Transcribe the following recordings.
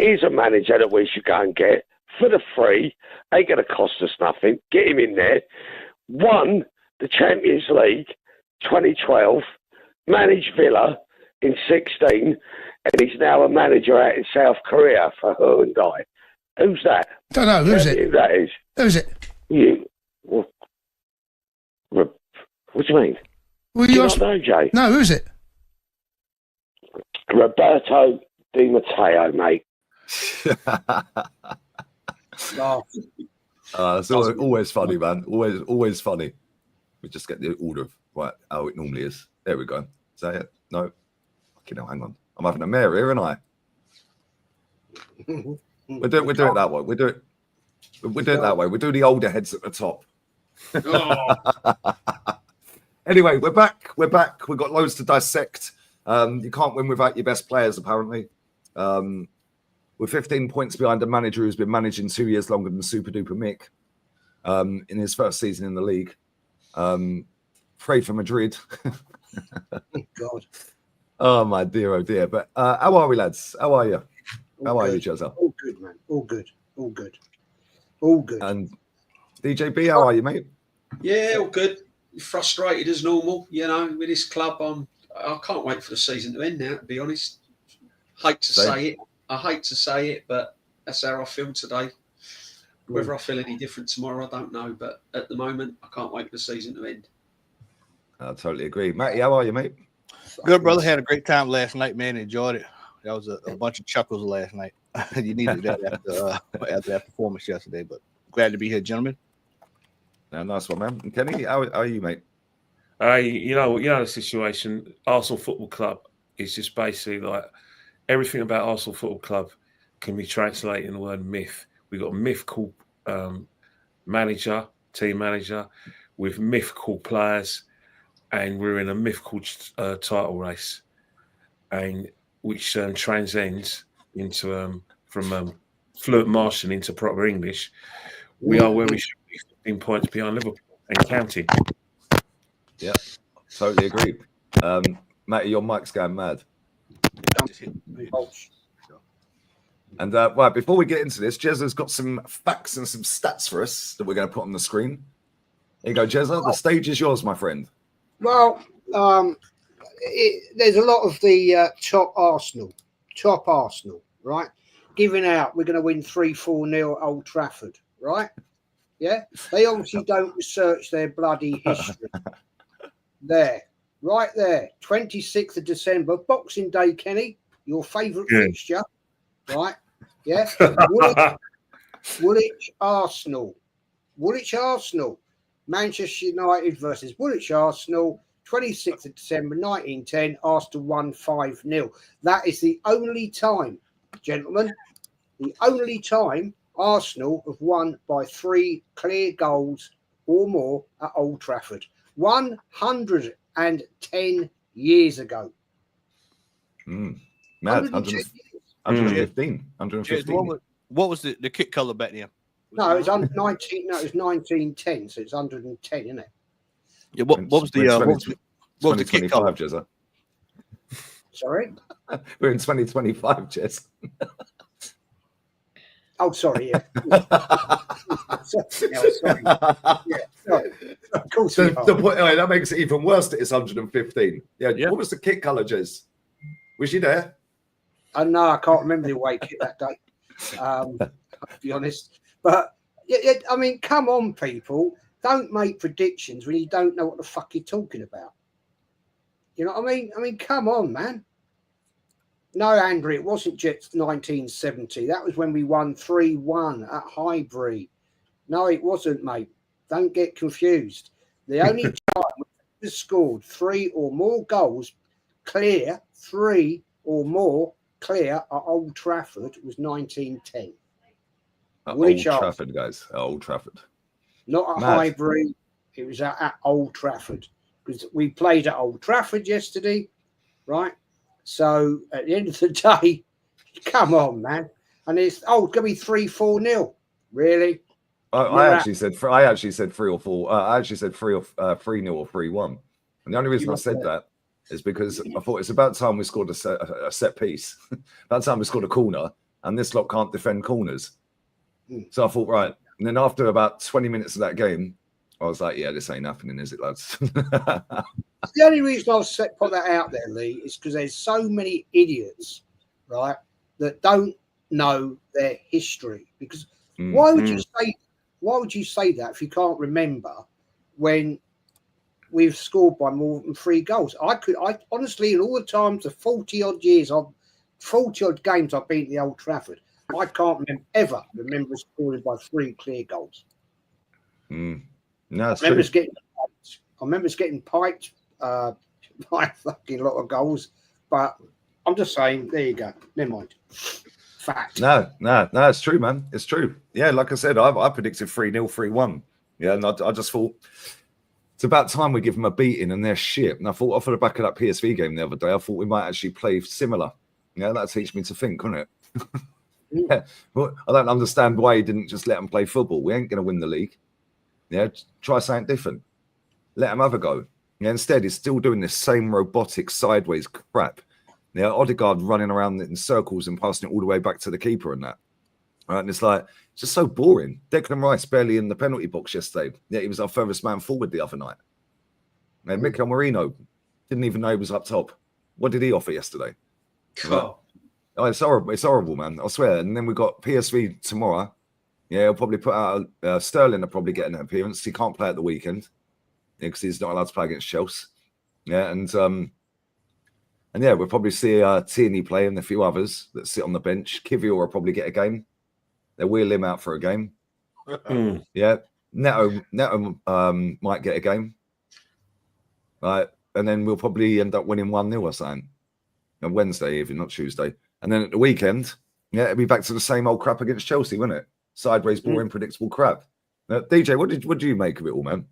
here's a manager that we should go and get for the free. Ain't going to cost us nothing. Get him in there. Won the Champions League 2012, managed Villa in 16, and he's now a manager out in South Korea for Hyundai. Who's that? Don't know. Who's it? Who that is? Who's it? You. What do you mean? Well, do you not know, Jay? No, who's it? Roberto Di Matteo, mate. It's always funny, man. Always funny. We just get the order of how it normally is. There we go. Is that it? No. Okay, now hang on. I'm having a mare here, aren't I? We do it that way. We do it that way. We do the older heads at the top. Anyway, we're back. We've got loads to dissect. You can't win without your best players, apparently. We're 15 points behind a manager who's been managing 2 years longer than Super Duper Mick in his first season in the league. Pray for Madrid. God. Oh, my dear, oh, dear. But how are we, lads? How are you? How are you, Jezza? All good, man. All good. And DJB, how are you, mate? Yeah, all good. Frustrated as normal, with this club. I can't wait for the season to end now, to be honest. I hate to say it, but that's how I feel today. Whether I feel any different tomorrow, I don't know. But at the moment, I can't wait for the season to end. I totally agree. Matty, how are you, mate? Good, brother. Had a great time last night, man. Enjoyed it. That was a bunch of chuckles last night. You needed that after that performance yesterday, but glad to be here, gentlemen. Yeah, nice one, man. And Kenny, how are you, mate? You know the situation. Arsenal Football Club is just basically like everything about Arsenal Football Club can be translated in the word myth. We've got a mythical team manager, with mythical players, and we're in a mythical title race, and which transcends into from fluent Martian into proper English. We are where we should be, 15 points behind Liverpool and counting. Yeah, totally agree. Matty, your mic's going mad. And right, before we get into this, Jezza's got some facts and some stats for us that we're going to put on the screen. Here you go, Jezza. The stage is yours, my friend. Well, there's a lot of the top Arsenal, right? Giving out, we're going to win 3-4-0 at Old Trafford, right? Yeah? They obviously don't research their bloody history. Right there, 26th of December, Boxing Day, Kenny, your favourite fixture, right? Yeah? Woolwich Arsenal. Manchester United versus Woolwich Arsenal, 26th of December 1910. Arsenal won 5-0. That is the only time, gentlemen, Arsenal have won by 3 clear goals or more at Old Trafford. 110 years ago. Mad. 115. What was the kit colour back then? No, it was 1910, so it's 110, isn't it? Yeah. What was the kit colour? Jezza? Sorry? We're in 2025, Jez. Oh, sorry, yeah. Sorry. Yeah, sorry. Of course that makes it even worse that it's 115. Yeah. What was the kit colour, Jez? Was you there? No, I can't remember the away kit that day. To be honest. But, I mean, come on, people. Don't make predictions when you don't know what the fuck you're talking about. You know what I mean? I mean, come on, man. No, Andrew, it wasn't just 1970. That was when we won 3-1 at Highbury. No, it wasn't, mate. Don't get confused. The only time we scored 3 or more goals clear, 3 or more clear at Old Trafford was 1910. Old Trafford, guys. Old Trafford. Not at Highbury. It was at Old Trafford. Because we played at Old Trafford yesterday, right? So at the end of the day, come on, man. And it's going to be 3-4-0. Really? I actually said 3 or 4. I actually said 3 or 3-0 or 3-1. And the only reason I said that is because I thought it's about time we scored a set piece. About time we scored a corner. and this lot can't defend corners. So I thought, right. And then after about 20 minutes of that game, I was like, yeah, this ain't happening, is it, lads? The only reason I was put that out there, Lee, is because there's so many idiots, right, that don't know their history. Because why would you say that if you can't remember when we've scored by more than 3 goals? I honestly, in all the times, the 40-odd games I've been to the Old Trafford, I can't ever remember scoring by 3 clear goals. No, that's I remember true. us getting piped by a fucking lot of goals. But I'm just saying, there you go. Never mind. Fact. No, it's true, man. It's true. Yeah, like I said, I predicted 3-0, 3-1. Yeah, and I just thought it's about time we give them a beating, and they're shit. And I thought off of the back of that PSV game the other day, I thought we might actually play similar. Yeah, that'd teach me to think, couldn't it? Yeah. Well, I don't understand why he didn't just let them play football. We ain't going to win the league. Yeah, try something different. Let them have a go. Yeah, instead, he's still doing this same robotic sideways crap. Yeah, Odegaard running around in circles and passing it all the way back to the keeper and that. Right, and it's like, it's just so boring. Declan Rice barely in the penalty box yesterday. Yeah, he was our furthest man forward the other night. And Mikel Merino didn't even know he was up top. What did he offer yesterday? Cool. Oh, it's horrible. It's horrible, man. I swear. And then we've got PSV tomorrow. Yeah, he'll probably put out Sterling will probably get an appearance. He can't play at the weekend because he's not allowed to play against Chelsea. Yeah, and yeah, we'll probably see Tierney play and a few others that sit on the bench. Kivior will probably get a game. They'll wheel him out for a game. Yeah, Neto might get a game. Right, and then we'll probably end up winning 1-0 or something. On Wednesday, even not Tuesday. And then at the weekend, yeah, it'll be back to the same old crap against Chelsea, won't it? Sideways, boring, predictable crap. DJ, what did you make of it all, man?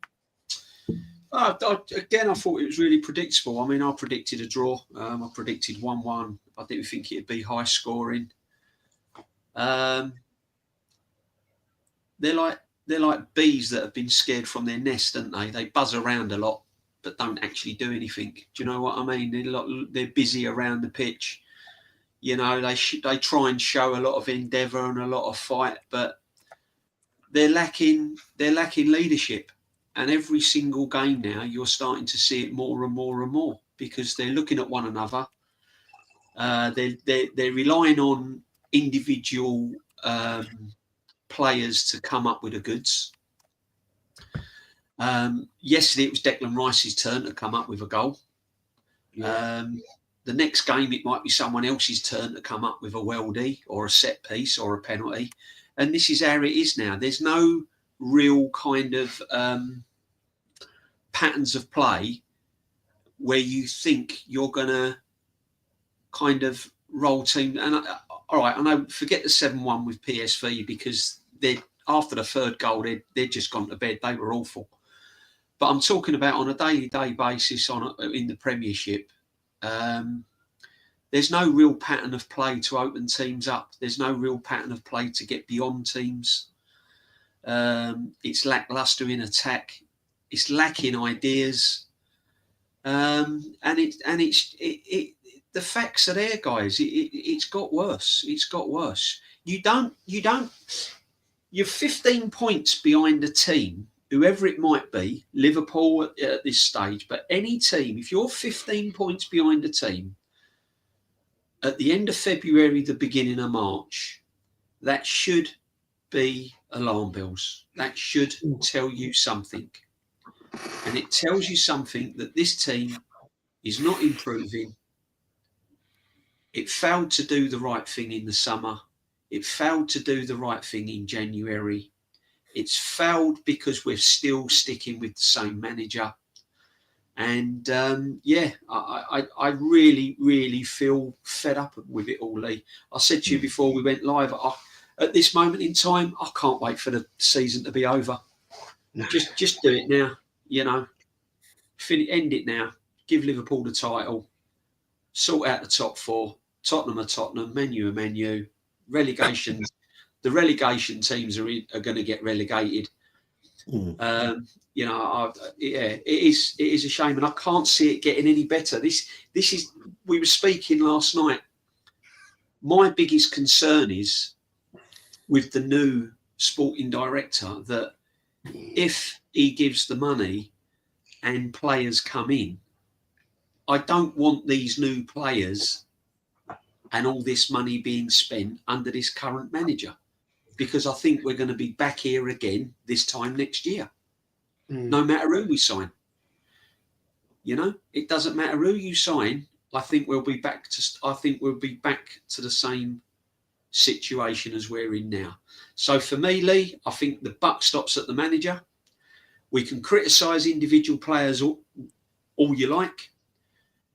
Again, I thought it was really predictable. I mean, I predicted a draw. I predicted 1-1. I didn't think it'd be high scoring. They're like bees that have been scared from their nest, aren't they? They buzz around a lot, but don't actually do anything. Do you know what I mean? They're busy around the pitch. You know, they try and show a lot of endeavour and a lot of fight, but they're lacking leadership. And every single game now, you're starting to see it more and more and more because they're looking at one another. They're relying on individual players to come up with the goods. Yesterday, it was Declan Rice's turn to come up with a goal. Yeah. The next game, it might be someone else's turn to come up with a weldy or a set piece or a penalty. And this is how it is now. There's no real kind of patterns of play where you think you're going to kind of roll team. And all right, I know, forget the 7-1 with PSV because after the third goal, they'd just gone to bed. They were awful. But I'm talking about on a day-to-day basis in the Premiership. There's no real pattern of play to open teams up. There's no real pattern of play to get beyond teams. It's lackluster in attack. It's lacking ideas. And the facts are there, guys. It's got worse. It's got worse. You're 15 points behind a team, whoever it might be, Liverpool at this stage, but any team, if you're 15 points behind a team at the end of February, the beginning of March, that should be alarm bells. That should tell you something. And it tells you something that this team is not improving. It failed to do the right thing in the summer. It failed to do the right thing in January. It's failed because we're still sticking with the same manager. And I really, really feel fed up with it all, Lee. I said to you before we went live, at this moment in time, I can't wait for the season to be over. Just do it now, you know. End it now. Give Liverpool the title. Sort out the top 4. Tottenham are Tottenham. Man U are Man U. Relegation. The relegation teams are going to get relegated. You know, it is a shame, and I can't see it getting any better. This is. We were speaking last night. my biggest concern is with the new sporting director that if he gives the money and players come in, I don't want these new players and all this money being spent under this current manager, because I think we're going to be back here again this time next year, no matter who we sign. You know, it doesn't matter who you sign. I think we'll be back to the same situation as we're in now. So for me, Lee, I think the buck stops at the manager. We can criticise individual players all you like.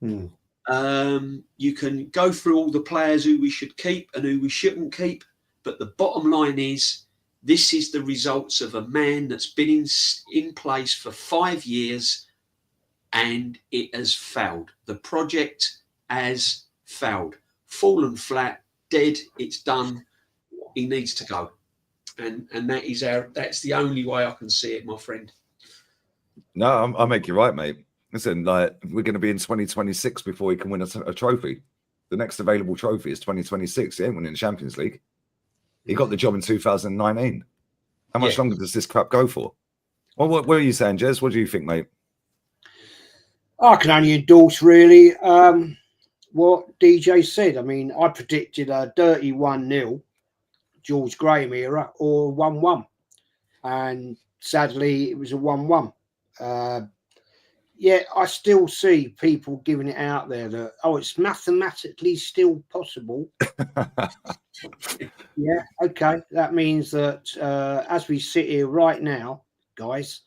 You can go through all the players who we should keep and who we shouldn't keep, but the bottom line is this is the results of a man that's been in place for 5 years, and it has failed. The project has failed, fallen flat, dead. It's done. He needs to go, and that's the only way I can see it, my friend. No, I'll make you right, mate. Listen, like, we're going to be in 2026 before he can win a trophy. The next available trophy is 2026. He ain't winning the Champions League. He got the job in 2019. How much longer does this crap go for? Well, what are you saying, Jez? What do you think, mate? I can only endorse, really, what DJ said. I mean, I predicted a dirty 1-0 George Graham era or 1-1. And sadly, it was a 1-1. Yeah, I still see people giving it out there that, it's mathematically still possible. Yeah, okay. That means that as we sit here right now, guys,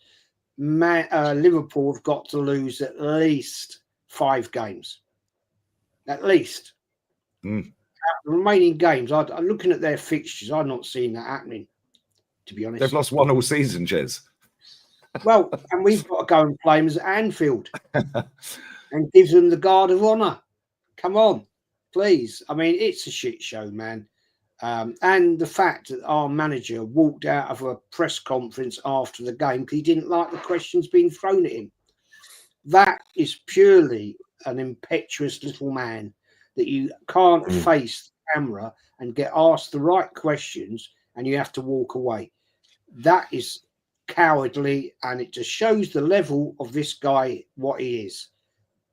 Liverpool have got to lose at least 5 games. At least. The remaining games, I'm looking at their fixtures. I've not seen that happening, to be honest. They've lost 1 all season, Jez. Well, and we've got to go and play them at Anfield and gives them the guard of honour. Come on, please. I mean, it's a shit show, man. And the fact that our manager walked out of a press conference after the game because he didn't like the questions being thrown at him. That is purely an impetuous little man that you can't face the camera and get asked the right questions and you have to walk away. That is cowardly, and it just shows the level of this guy, what he is.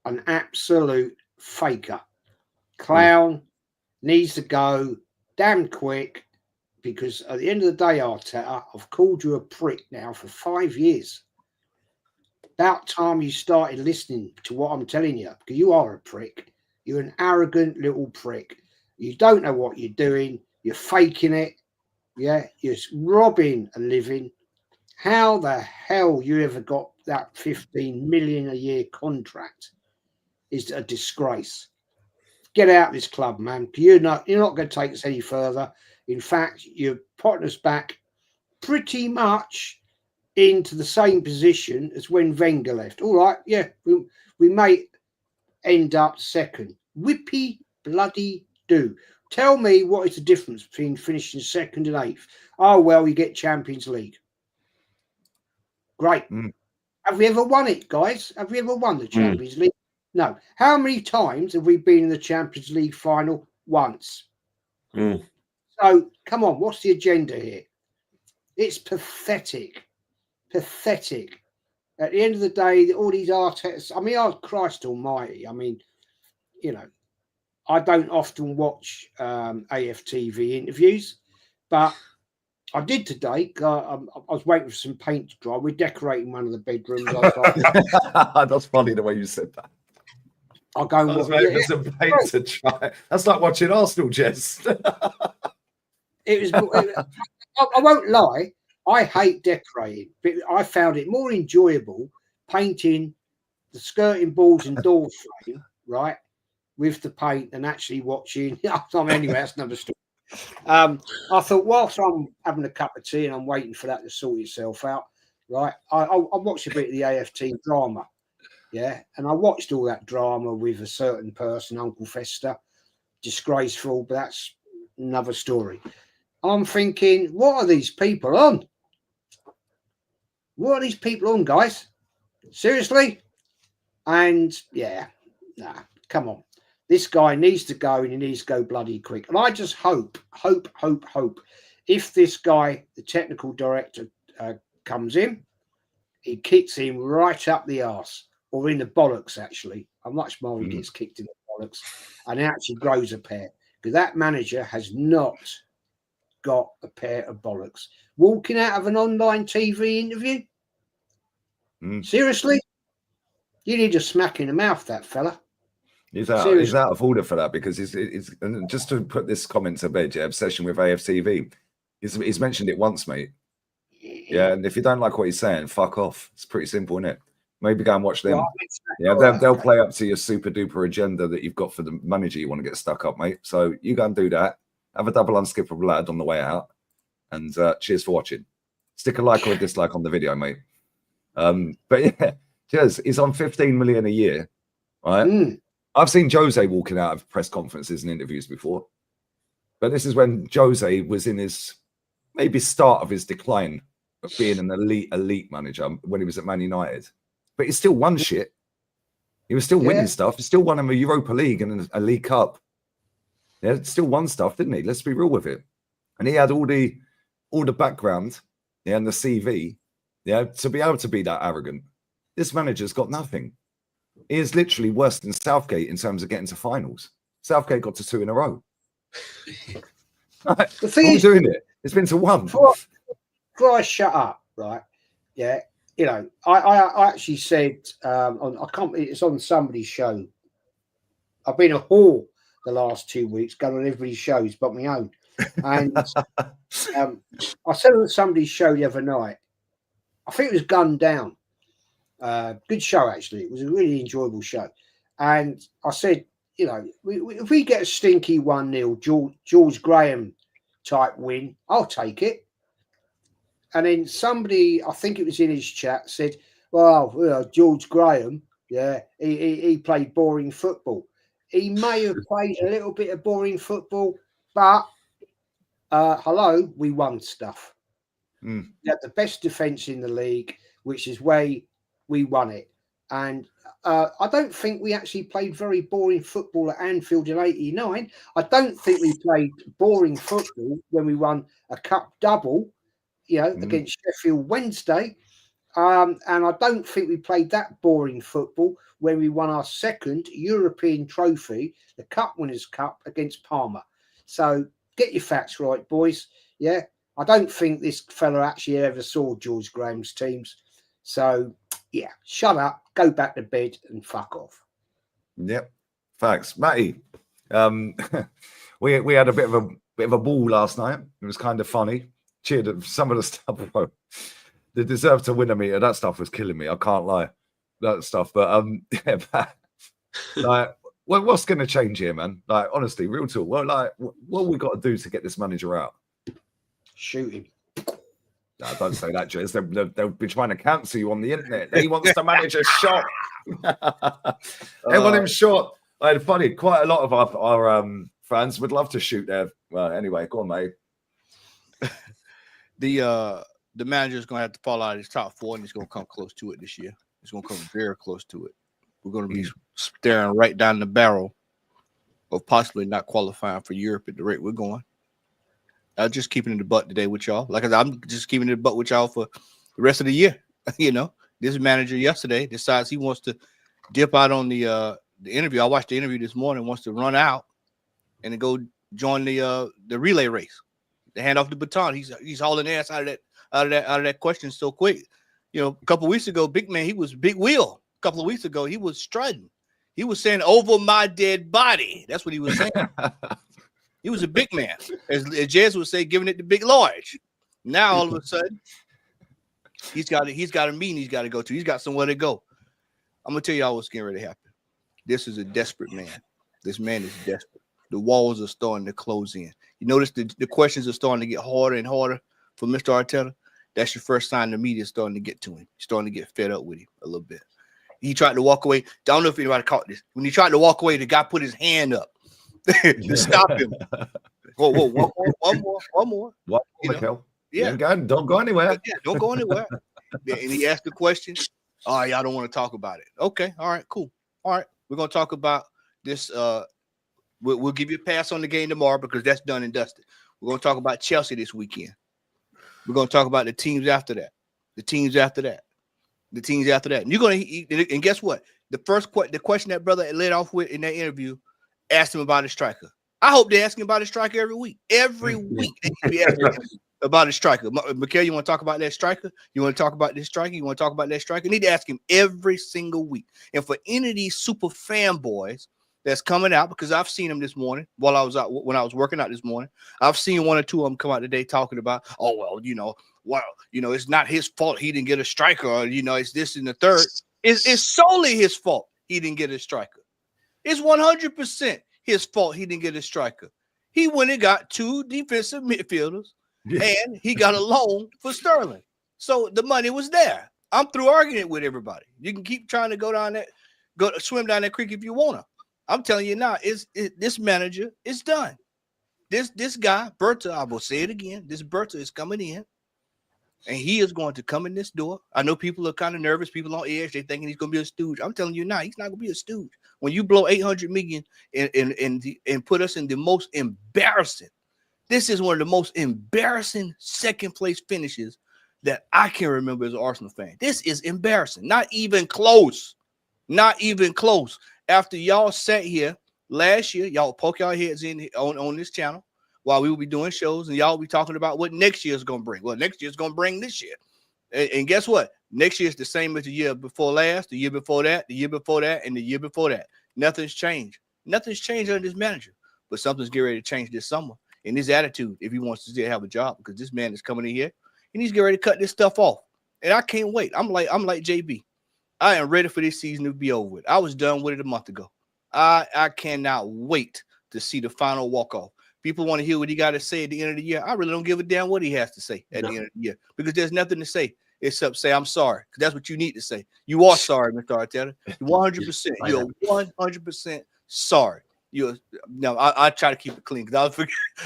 An absolute faker. Clown, needs to go damn quick, because at the end of the day, Arteta, I've called you a prick now for 5 years. About time you started listening to what I'm telling you, because you are a prick. You're an arrogant little prick. You don't know what you're doing. You're faking it. Yeah, you're robbing a living. How the hell you ever got that 15 million a year contract is a disgrace. Get out of this club, man. You're not going to take us any further. In fact, you're putting us back pretty much into the same position as when Wenger left. All right, yeah, we may end up second. Whippy bloody do. Tell me what is the difference between finishing second and 8th? Oh, well, you get Champions League. Great. Have we ever won it, guys? Have we ever won the Champions League? No. How many times have we been in the Champions League final? Once. So, come on, what's the agenda here? It's pathetic. Pathetic. At the end of the day, all these Artetas, I mean, Christ almighty. I mean, you know, I don't often watch AFTV interviews, but I did today. I was waiting for some paint to dry. We're decorating one of the bedrooms. That's funny the way you said that. I'll go and watch for some paint to dry. That's like watching Arsenal, Jess. I won't lie. I hate decorating, but I found it more enjoyable painting the skirting boards and door frame, right, with the paint and actually watching. Anyway, that's another story. I thought, whilst I'm having a cup of tea and I'm waiting for that to sort itself out, right, I watched a bit of the AFT drama, yeah, and I watched all that drama with a certain person, Uncle Fester, disgraceful, but that's another story. I'm thinking, what are these people on? What are these people on, guys? Seriously? And yeah, nah, come on. This guy needs to go, and he needs to go bloody quick. And I just hope, if this guy, the technical director, comes in, he kicks him right up the arse, or in the bollocks, actually. I'm much more he gets kicked in the bollocks, and actually grows a pair. Because that manager has not got a pair of bollocks. Walking out of an online TV interview? Seriously? You need a smack in the mouth, that fella. He's out of order for that, because it's and just to put this comment to bed, obsession with AFTV. He's mentioned it once, mate. Yeah, and if you don't like what he's saying, fuck off. It's pretty simple, isn't it? Maybe go and watch them. Well, they'll play up to your super duper agenda that you've got for the manager you want to get stuck up, mate. So you go and do that. Have a double unskippable lad on the way out, and cheers for watching. Stick a like or a dislike on the video, mate. But yeah, cheers. He's on 15 million a year, right? I've seen Jose walking out of press conferences and interviews before, but this is when Jose was in his maybe start of his decline of being an elite manager when he was at Man United. But he still won shit. He was still winning stuff. He still won him a Europa League and a League Cup. Yeah, still won stuff, didn't he? Let's be real with it. And he had all the background, and the CV, to be able to be that arrogant. This manager's got nothing. He is literally worse than Southgate in terms of getting to finals. Southgate got to 2 in a row. The thing is, doing it. It's been to 1. Before I shut up, right? Yeah, I actually said it's on somebody's show. I've been a whore the last 2 weeks, going on everybody's shows but my own. And I said on somebody's show the other night, I think it was Gunned Down. Good show, actually. It was a really enjoyable show. And I said, if we get a stinky 1-0 George Graham type win, I'll take it. And then somebody, I think it was in his chat, said, well, George Graham, he played boring football. He may have played a little bit of boring football, but hello, we won stuff. We had the best defence in the league, which is where we won it. And I don't think we actually played very boring football at Anfield in '89. I don't think we played boring football when we won a cup double, against Sheffield Wednesday. And I don't think we played that boring football when we won our second European trophy, the Cup Winners' Cup, against Parma. So get your facts right, boys. Yeah, I don't think this fella actually ever saw George Graham's teams. So, yeah, shut up, go back to bed and fuck off. Yep, facts. Matty, we had a bit of a ball last night. It was kind of funny. Cheered at some of the stuff. The deserve to win a meter, that stuff was killing me. I can't lie, that stuff. But like, what's going to change here, man? Like, honestly, real talk. What we got to do to get this manager out? Shoot him. No, don't say that, Jez. They'll be trying to cancel you on the internet. He wants the manager shot. They want him shot. Funny, quite a lot of our fans would love to shoot there. Well, anyway, go on, mate. The manager is going to have to fall out of his top 4, and he's going to come close to it this year. He's going to come very close to it. We're going to be staring right down the barrel of possibly not qualifying for Europe at the rate we're going. I'm just keeping it in the butt today with y'all. Like I said, I'm just keeping it in the butt with y'all for the rest of the year. This manager yesterday decides he wants to dip out on the interview. I watched the interview this morning. Wants to run out and then go join the relay race. To hand off the baton. He's hauling ass out of that question so quick. A couple of weeks ago, big man, he was big wheel. A couple of weeks ago, he was strutting. He was saying, "Over my dead body." That's what he was saying. He was a big man, as Jez would say, giving it the big large. Now all of a sudden, he's got a meeting he's got to go to. He's got somewhere to go. I'm gonna tell y'all what's getting ready to happen. This is a desperate man. This man is desperate. The walls are starting to close in. You notice the questions are starting to get harder and harder for Mr. Arteta. That's your first sign the media is starting to get to him. Starting to get fed up with him a little bit. He tried to walk away. Don't know if anybody caught this. When he tried to walk away, the guy put his hand up to stop him. Whoa, one more. Yeah, don't go anywhere. Yeah, don't go anywhere. And he asked the question. Oh, y'all don't want to talk about it. Okay, all right, cool. All right, we're gonna talk about this We'll give you a pass on the game tomorrow because that's done and dusted. We're going to talk about Chelsea this weekend. We're going to talk about the teams after that, the teams after that, the teams after that. And you're going to, and guess what? The question that brother led off with in that interview asked him about a striker. I hope they ask him about a striker every week. Every week they should be asking him about a striker. Mikhail, you want to talk about that striker? You want to talk about this striker? You want to talk about that striker? You need to ask him every single week. And for any of these super fanboys that's coming out, because I've seen them this morning while I was out when I was working out this morning. I've seen one or two of them come out today talking about, oh well, it's not his fault he didn't get a striker, or it's this and the third. It's solely his fault he didn't get a striker. It's 100% his fault he didn't get a striker. He went and got 2 defensive midfielders, and he got a loan for Sterling. So the money was there. I'm through arguing it with everybody. You can keep trying to swim down that creek if you want to. I'm telling you now, this manager is done. This guy, Berta, I will say it again, this Berta is coming in, and he is going to come in this door. I know people are kind of nervous, people on edge, they're thinking he's going to be a stooge. I'm telling you now, he's not going to be a stooge. When you blow $800 million and put us in the most embarrassing, this is one of the most embarrassing second place finishes that I can remember as an Arsenal fan. This is embarrassing. Not even close. Not even close. After y'all sat here last year, y'all poke your heads in on this channel while we will be doing shows, and y'all be talking about what next year is going to bring. Well, next year is going to bring this year. And guess what? Next year is the same as the year before last, the year before that, the year before that, and the year before that. Nothing's changed. Nothing's changed under this manager. But something's getting ready to change this summer in his attitude if he wants to still have a job, because this man is coming in here and he's getting ready to cut this stuff off. And I can't wait. I'm like JB. I am ready for this season to be over with. I was done with it a month ago. I cannot wait to see the final walk-off. People want to hear what he got to say at the end of the year. I really don't give a damn what he has to say at the end of the year, because there's nothing to say except say, I'm sorry, because that's what you need to say. You are sorry, Mr. Arteta. You're 100%. You're 100% sorry. I try to keep it clean because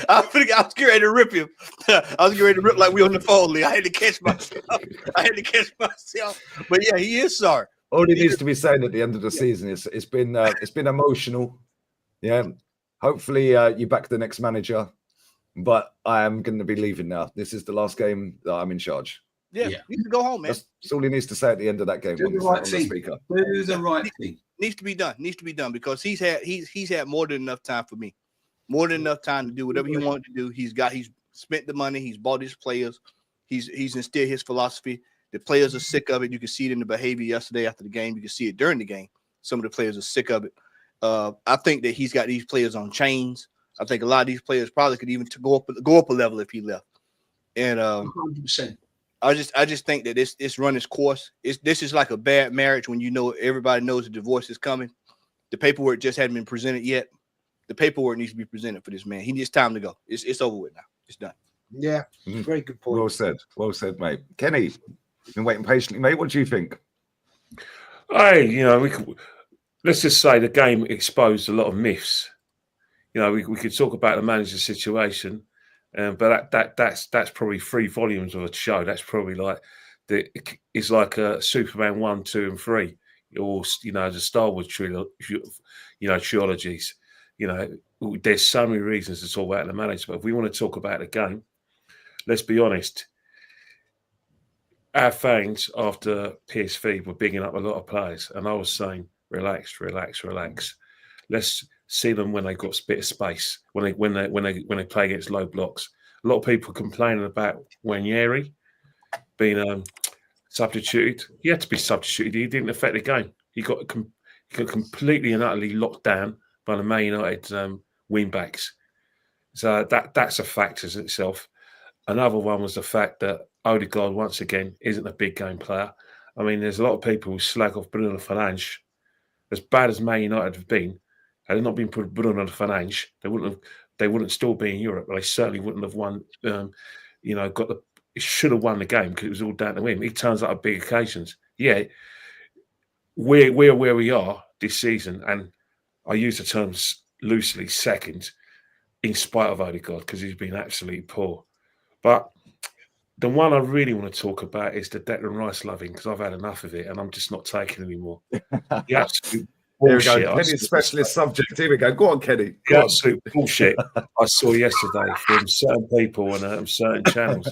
I was getting ready to rip him. I was getting ready to rip like we on the phone. I had to catch myself. But yeah, he is sorry. All he needs to be saying at the end of the season is it's been emotional. Yeah. Hopefully you back the next manager, but I am going to be leaving now. This is the last game that I'm in charge. Yeah. You can go home, man. That's all he needs to say at the end of that game. Do the right thing. Do the right thing. Needs to be done because he's had more than enough time for me, more than enough time to do whatever he wanted to do. He's spent the money. He's bought his players. He's instilled his philosophy. The players are sick of it. You can see it in the behavior yesterday after the game. You can see it during the game. Some of the players are sick of it. I think that he's got these players on chains. I think a lot of these players probably could even go up a level if he left. And 100%. I just think that it's run its course. This is like a bad marriage when everybody knows the divorce is coming. The paperwork just hadn't been presented yet. The paperwork needs to be presented for this man. He needs time to go. It's over with now. It's done. Yeah, very good point. Well said, mate. Kenny, you've been waiting patiently, mate. What do you think? Let's just say the game exposed a lot of myths. We could talk about the manager's situation. But that's probably 3 volumes of a show. That's probably it's like a Superman 1, 2, and 3, or the Star Wars trilogies. There's so many reasons to talk about the manager. But if we want to talk about the game, let's be honest. Our fans after PSV were bigging up a lot of players, and I was saying, relax. Let's see them when they got a bit of space, when they play against low blocks. A lot of people complaining about Wanyeri being substituted. He had to be substituted. He didn't affect the game. He got completely and utterly locked down by the Man United wing backs. So that's a fact as itself. Another one was the fact that Odegaard, once again, isn't a big game player. I mean, there's a lot of people who slag off Bruno Fernandes. As bad as Man United have been, had it not been put Bruno Fernandes, they wouldn't still be in Europe. They certainly wouldn't have won. Should have won the game because it was all down to him. He turns up at big occasions. Yeah, we're where we are this season, and I use the terms loosely, second, in spite of Odegaard, because he's been absolutely poor. But the one I really want to talk about is the Declan Rice loving, because I've had enough of it and I'm just not taking it anymore. bullshit. Kenny's specialist subject. Here we go. Go on, Kenny. The absolute bullshit I saw yesterday from certain people on certain channels.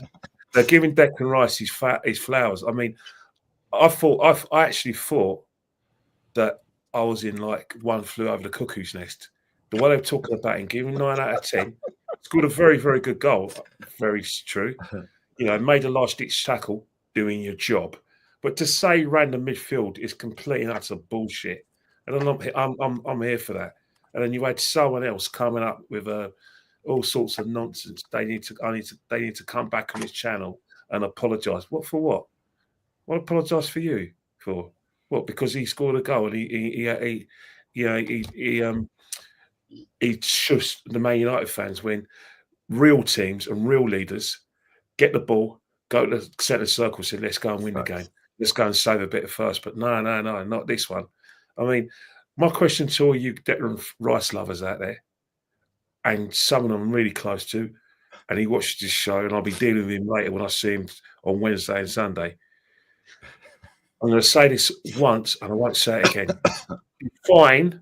They're giving Declan Rice his flowers. I mean, I actually thought that I was in like One Flew Over the Cuckoo's Nest. The way they're talking about him, giving 9 out of 10. Scored a very, very good goal. Very true. You know, made a last-ditch tackle, doing your job. But to say random midfield is complete and utter bullshit. And I'm here for that. And then you had someone else coming up with all sorts of nonsense. They need to come back on his channel and apologise. What for? What? What apologise for you for? What? Because he scored a goal and he shushed the Man United fans when real teams and real leaders get the ball, go to the centre circle, say, let's go and win the game. Let's go and save a bit first. But no, not this one. I mean, my question to all you Declan Rice lovers out there, and some of them I'm really close to, and he watches this show, and I'll be dealing with him later when I see him on Wednesday and Sunday. I'm going to say this once, and I won't say it again. Fine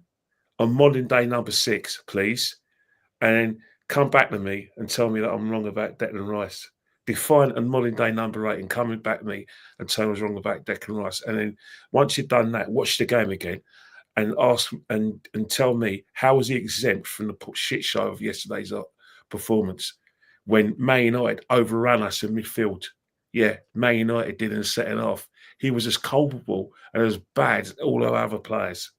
on modern day number 6, please, and then come back to me and tell me that I'm wrong about Declan Rice. Define a modern day number 8 and coming back to me and tell me I was wrong about Declan Rice. And then once you've done that, watch the game again and ask and tell me how was he exempt from the shit show of yesterday's performance when Man United overran us in midfield. Yeah, Man United did in the second half. He was as culpable and as bad as all our other players.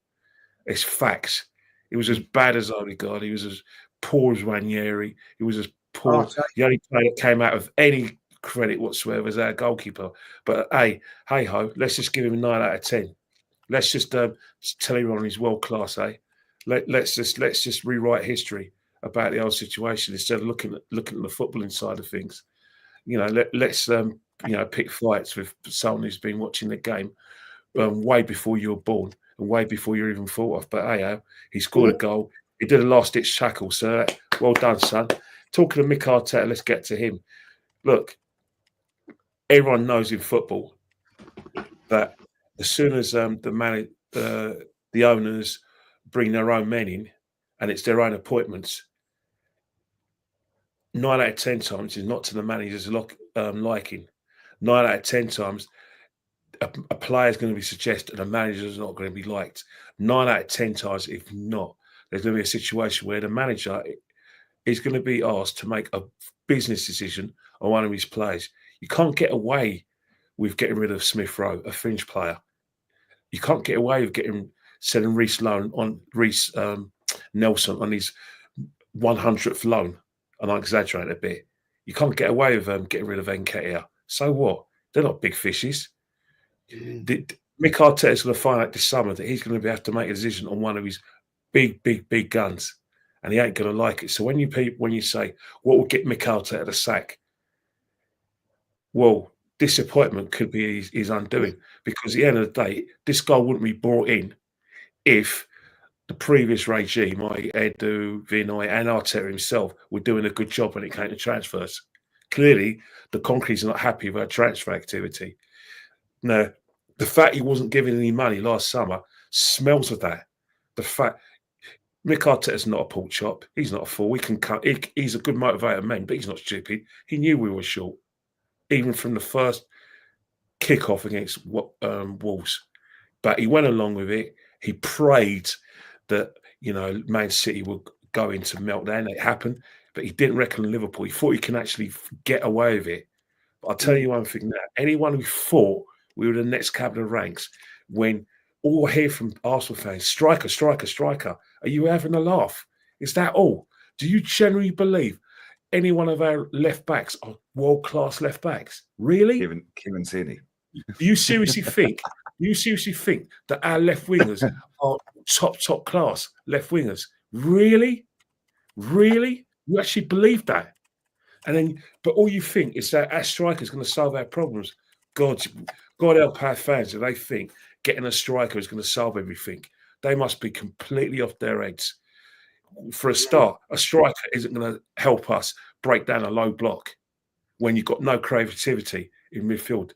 It's facts. He was as bad as Odegaard. He was as poor as Ranieri. He was as poor. The only player that came out of any credit whatsoever is our goalkeeper. But hey ho, let's just give him a 9 out of 10. Let's just tell everyone he's world class. Let's just rewrite history about the whole situation instead of looking at the footballing side of things. You know, let's pick fights with someone who's been watching the game way before you were born and way before you're even thought of. But hey, he scored a goal. He did a last-ditch tackle, so well done, son. Talking to Mick Arteta, let's get to him. Look, everyone knows in football that as soon as the owners bring their own men in and it's their own appointments, 9 out of 10 times is not to the manager's liking. 9 out of 10 times, a player is going to be suggested and a manager is not going to be liked. 9 out of 10 times, if not, there's going to be a situation where the manager is going to be asked to make a business decision on one of his players. You can't get away with getting rid of Smith Rowe, a fringe player. You can't get away with selling Reece Nelson on his 100th loan, and I exaggerate a bit. You can't get away with getting rid of Nketiah. So what? They're not big fishes. Mick Arteta is going to find out this summer that he's going to have to make a decision on one of his big guns, and he ain't going to like it. So when you say what will get Mick Arteta the sack, well, disappointment could be his undoing, because at the end of the day, this guy wouldn't be brought in if the previous regime, i.e. Edu, Vinay, and Arteta himself, were doing a good job when it came to transfers. Clearly, the Concrete's not happy about transfer activity. Now, the fact he wasn't giving any money last summer smells of that. The fact Mick Arteta's not a pork chop. He's not a fool. He's a good motivator man, but he's not stupid. He knew we were short, even from the first kick-off against Wolves. But he went along with it. He prayed that, Man City would go into meltdown. It happened, but he didn't reckon Liverpool. He thought he can actually get away with it. But I'll tell you one thing now. Anyone who thought we were the next cabinet ranks, when all I hear from Arsenal fans, striker. Are you having a laugh? Is that all? Do you generally believe any one of our left backs are world-class left backs? Really? Kieran Tierney. Do you seriously think that our left wingers are top class left wingers? Really? You actually believe that? But all you think is that our striker is going to solve our problems. God help our fans if they think getting a striker is going to solve everything. They must be completely off their heads. For a start, a striker isn't going to help us break down a low block when you've got no creativity in midfield.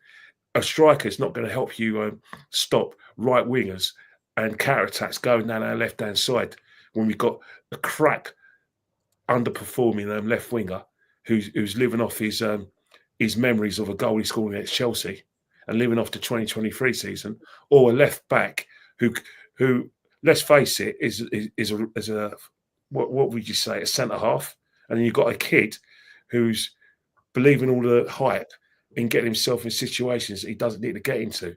A striker is not going to help you stop right wingers and counter-attacks going down our left-hand side when we've got a crap underperforming left winger who's living off his memories of a goal he scored against Chelsea and living off the 2023 season, or a left back who let's face it is a what would you say, a centre half, and then you've got a kid who's believing all the hype in getting himself in situations that he doesn't need to get into.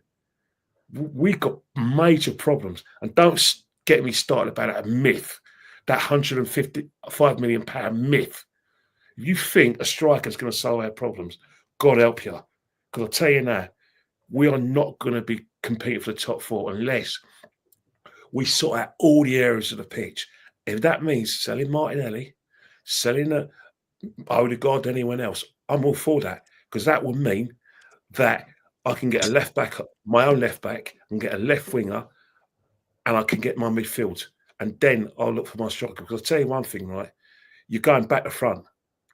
We've got major problems, and don't get me started about that myth, that £155 million myth. If you think a striker is going to solve our problems, God help you. Because I'll tell you now, we are not going to be competing for the top four unless we sort out all the areas of the pitch. If that means selling Martinelli, selling Odegaard, anyone else, I'm all for that, because that would mean that I can get a left back, my own left back, and get a left winger, and I can get my midfield. And then I'll look for my striker. Because I'll tell you one thing, right? You're going back to front.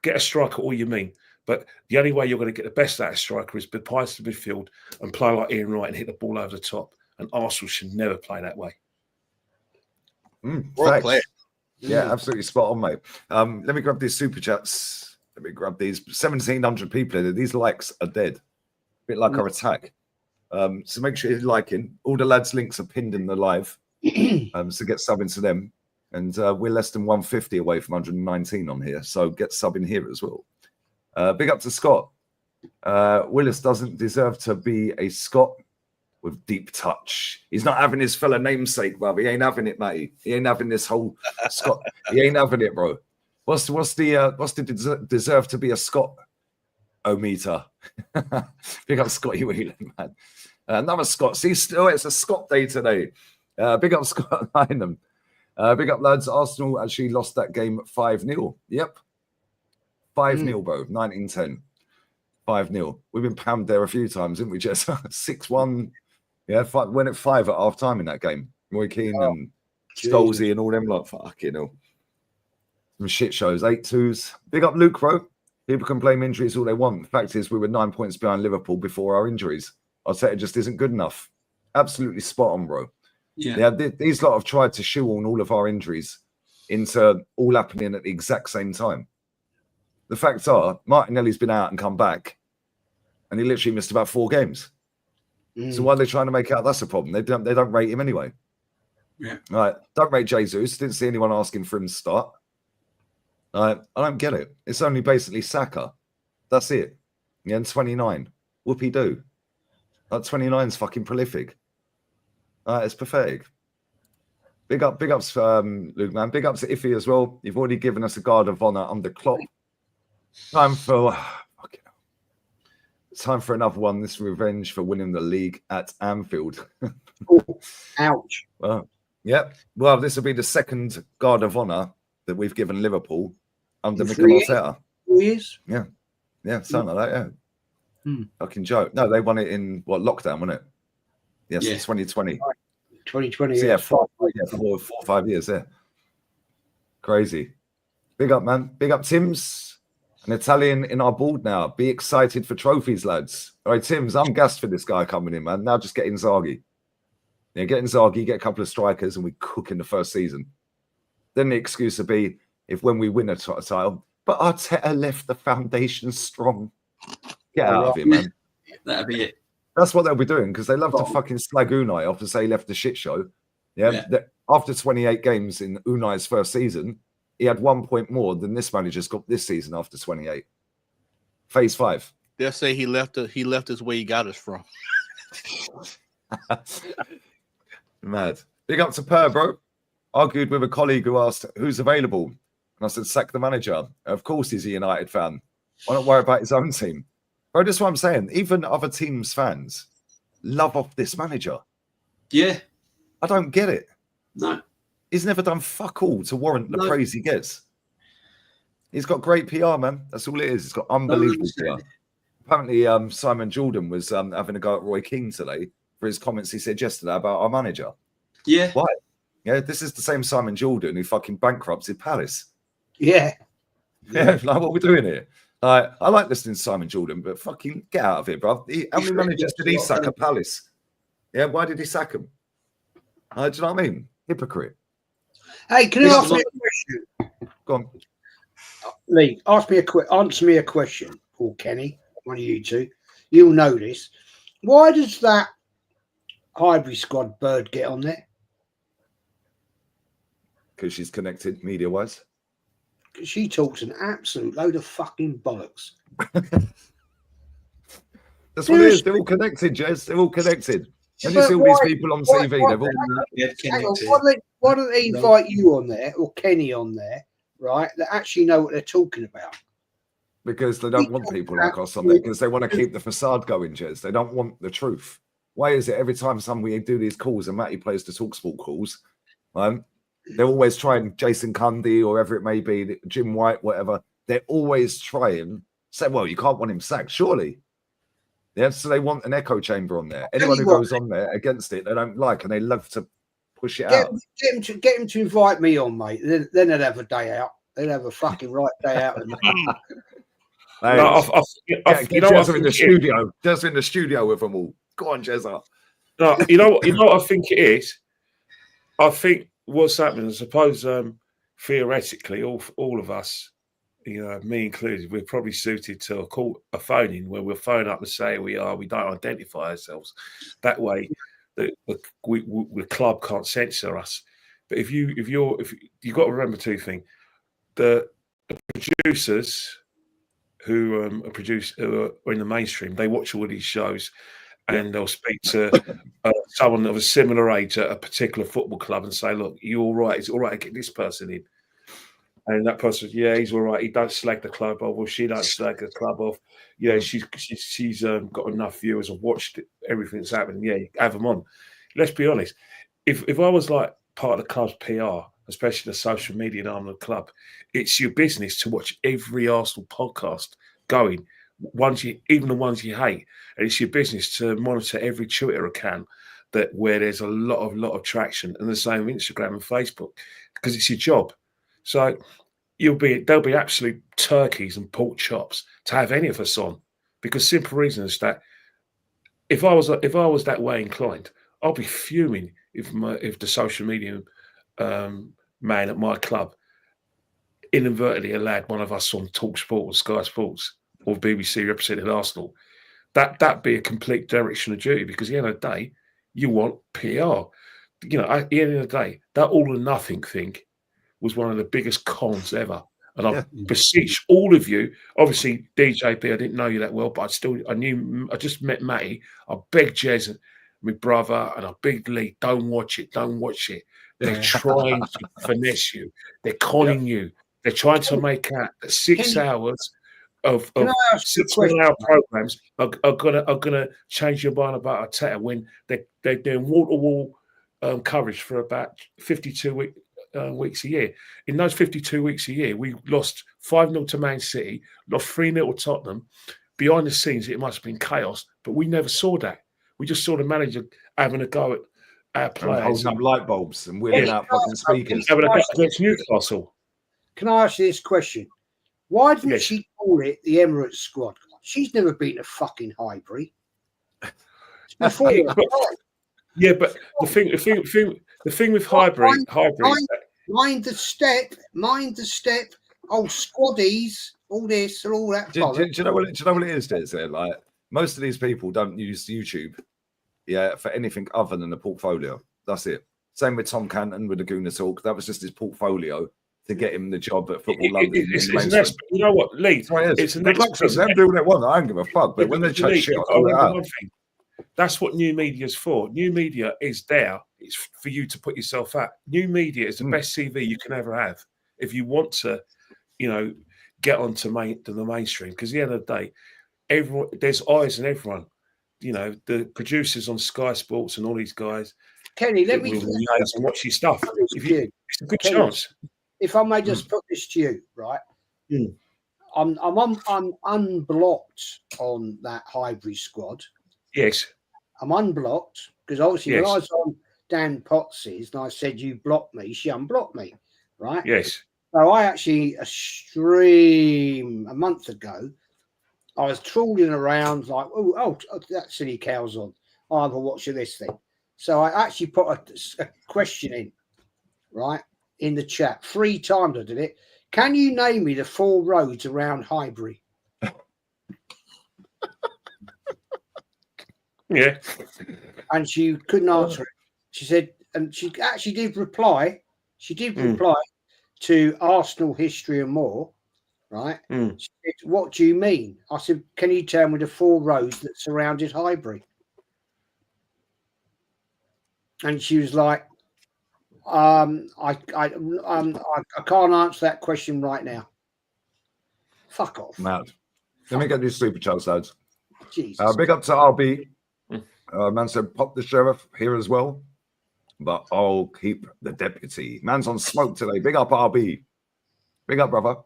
Get a striker all you mean. But the only way you're going to get the best out of a striker is pass to midfield and play like Ian Wright and hit the ball over the top. And Arsenal should never play that way. Well played. Yeah, absolutely spot on, mate. Let me grab these super chats. Let me grab these 1,700 people. These likes are dead. A bit like our attack. So make sure you're liking. All the lads' links are pinned in the live. So get subbing to them. And we're less than 150 away from 119 on here. So get subbing here as well. Big up to Scott. Willis doesn't deserve to be a Scot with deep touch. He's not having his fella namesake, bruv. He ain't having it, mate. He ain't having this whole Scot. He ain't having it, bro. What's the deserve to be a Scot -ometer? Big up Scotty Whelan, man. Another Scot. See, still it's a Scot day today. Big up Scott Lynham. Big up, lads. Arsenal actually lost that game 5-0. Yep. 5-0, bro. 19-10. 5-0. We've been pammed there a few times, haven't we, Jess? 6-1. Yeah, went at 5 at half time in that game. Roy Keane and Stolzy and all them, like, fucking hell. Some shit shows. 8-2s. Big up Luke, bro. People can blame injuries all they want. The fact is, we were 9 points behind Liverpool before our injuries. Arteta just isn't good enough. Absolutely spot on, bro. Yeah, these lot have tried to shoehorn all of our injuries into all happening at the exact same time. The facts are, Martinelli's been out and come back, and he literally missed about 4 games. So why are they trying to make out that's a problem? They don't rate him anyway. Yeah. Right. Don't rate Jesus. Didn't see anyone asking for him to start. I don't get it. It's only basically Saka. That's it. Yeah, and 29. Whoopie-doo. That 29's fucking prolific. It's pathetic. Big ups, Luke, man. Big ups to Iffy as well. You've already given us a guard of honour under Klopp. Time for another one. This revenge for winning the league at Anfield. Ouch. Well, yep. Well, this will be the second guard of honour that we've given Liverpool under Mikel Arteta. 4 years? Yeah, something like that. Yeah. Fucking joke. No, they won it in lockdown, wasn't it? Yes, 2020. 2020. So, 4 or 5 years. Yeah, crazy. Big up, man. Big up, Tim's. An Italian in our board now. Be excited for trophies, lads. All right, Tim's. I'm gassed for this guy coming in, man. Now just get Inzaghi. Yeah, get Inzaghi, get a couple of strikers, and we cook in the first season. Then the excuse would be if when we win a title, but Arteta left the foundation strong. Get out of here, man. That'd be it. That's what they'll be doing because they love to fucking slag Unai off and say he left the shit show. Yeah. After 28 games in Unai's first season, he had 1 point more than this manager's got this season after 28. Phase 5. They'll say he left us where he got us from. Mad. Big up to Per, bro. Argued with a colleague who asked who's available. And I said, sack the manager. Of course he's a United fan. Why not worry about his own team? Bro, that's what I'm saying. Even other teams' fans love off this manager. Yeah. I don't get it. No. He's never done fuck all to warrant the praise he gets. He's got great PR, man. That's all it is. He's got unbelievable PR. Apparently, Simon Jordan was having a go at Roy Keane today for his comments he said yesterday about our manager. Yeah. Why? Yeah, this is the same Simon Jordan who fucking bankrupted Palace. Yeah. Yeah, like what we're doing here. I like listening to Simon Jordan, but fucking get out of here, bro. How many managers did he sack at Palace? Yeah, why did he sack him? Do you know what I mean? Hypocrite. Hey, can I This ask is me a question? Go on. Lee, answer me a question, or Kenny, one of you two. You'll know this. Why does that Highbury squad bird get on there? Because she's connected media-wise. Because she talks an absolute load of fucking bollocks. That's what it is. They're all connected, Jez. They're all connected. When you see all these people on TV, they've all... Hang on, why don't they invite you on there, or Kenny on there, right, that actually know what they're talking about? Because they don't want people like us on there, because they want to keep the facade going, Jez. They don't want the truth. Why is it every time we do these calls and Matty plays the TalkSport calls, they're always trying, Jason Cundy or whatever it may be, Jim White, whatever, they're always trying, say, well, you can't want him sacked, surely. Yeah, so they want an echo chamber on there. Anyone who goes on there against it, they don't like, and they love to push it out. Get him to invite me on, mate. Then they'll have a day out. They'll have a fucking right day out. Hey, get Jezza in the studio. Jezza in the studio with them all. Go on, Jezza. No, you know what I think it is? I think what's happening, I suppose, theoretically, all of us, you know, me included, we're probably suited to a phone in where we'll phone up and say we don't identify ourselves. That way, the club can't censor us. But if you've got to remember two things: the producers who are in the mainstream, they watch all these shows, and they'll speak to someone of a similar age at a particular football club and say, "Look, you all right? It's all right to get this person in." And that person, yeah, he's all right. He don't slag the club off, or she don't slag the club off. Yeah, she's got enough viewers. I've watched everything that's happening. Yeah, have them on. Let's be honest. If I was like part of the club's PR, especially the social media arm of the club, it's your business to watch every Arsenal podcast going. Even the ones you hate, and it's your business to monitor every Twitter account where there's a lot of traction, and the same Instagram and Facebook, because it's your job. So there'll be absolute turkeys and pork chops to have any of us on, because simple reason is that if I was that way inclined, I'll be fuming if the social media man at my club inadvertently allowed one of us on TalkSport or Sky Sports or BBC representing Arsenal. That'd be a complete direction of duty, because at the end of the day, you want PR. You know, at the end of the day, that all or nothing thing was one of the biggest cons ever. And I beseech all of you, obviously, DJB, I didn't know you that well, but I just met Matty. I begged Jez, my brother, and I begged Lee, don't watch it. They're trying to finesse you. They're conning you. They're trying to make out that 6 hours of 6 1-hour programs are gonna change your mind about Arteta when they're doing wall-to-wall coverage for about 52 weeks a year. In those 52 weeks a year, we lost 5-0 to Man City, lost 3-0 to Tottenham. Behind the scenes, it must have been chaos, but we never saw that. We just saw the manager having a go at our players. Holding up light bulbs and wheeling out fucking speakers. Having a go against Newcastle. Can I ask you this question? Why didn't she call it the Emirates squad? She's never beaten a fucking Highbury. But the thing with Highbury, mind the step. Oh, squaddies, all this and all that. Do you know what it is? There, like most of these people don't use YouTube, for anything other than a portfolio. That's it. Same with Tom Canton with the Gooner Talk. That was just his portfolio to get him the job at Football London. You know what, Lee? It's an excuse. Them doing it one. I don't give a fuck. But when they chat shit, I call it out. That's what new media is for. New media is there. It's for you to put yourself out. New media is the best CV you can ever have if you want to, get onto the mainstream. Because at the end of the day, there's eyes on everyone. The producers on Sky Sports and all these guys. Kenny, let me watch your stuff. It's a good chance. If I may just put this to you, right? I'm unblocked on that Highbury squad. Yes. I'm unblocked because obviously when I was on Dan Potts's and I said you blocked me, she unblocked me, right? Yes. So I actually a stream a month ago. I was trawling around like, oh, that silly cow's on. I'll have a watch of this thing. So I actually put a question in, right, in the chat. 3 times I did it. Can you name me the 4 roads around Highbury? Yeah. And she couldn't answer it. She said, and she actually did reply. She did reply to Arsenal history and more, right? She said, what do you mean? I said, can you tell me the 4 roads that surrounded Highbury? And she was like, I can't answer that question right now. Fuck off. Mad. Let me get these super chats, lads. Jesus. Big up to RB. Man said, pop the sheriff here as well, but I'll keep the deputy. Man's on smoke today. Big up RB. Big up, brother.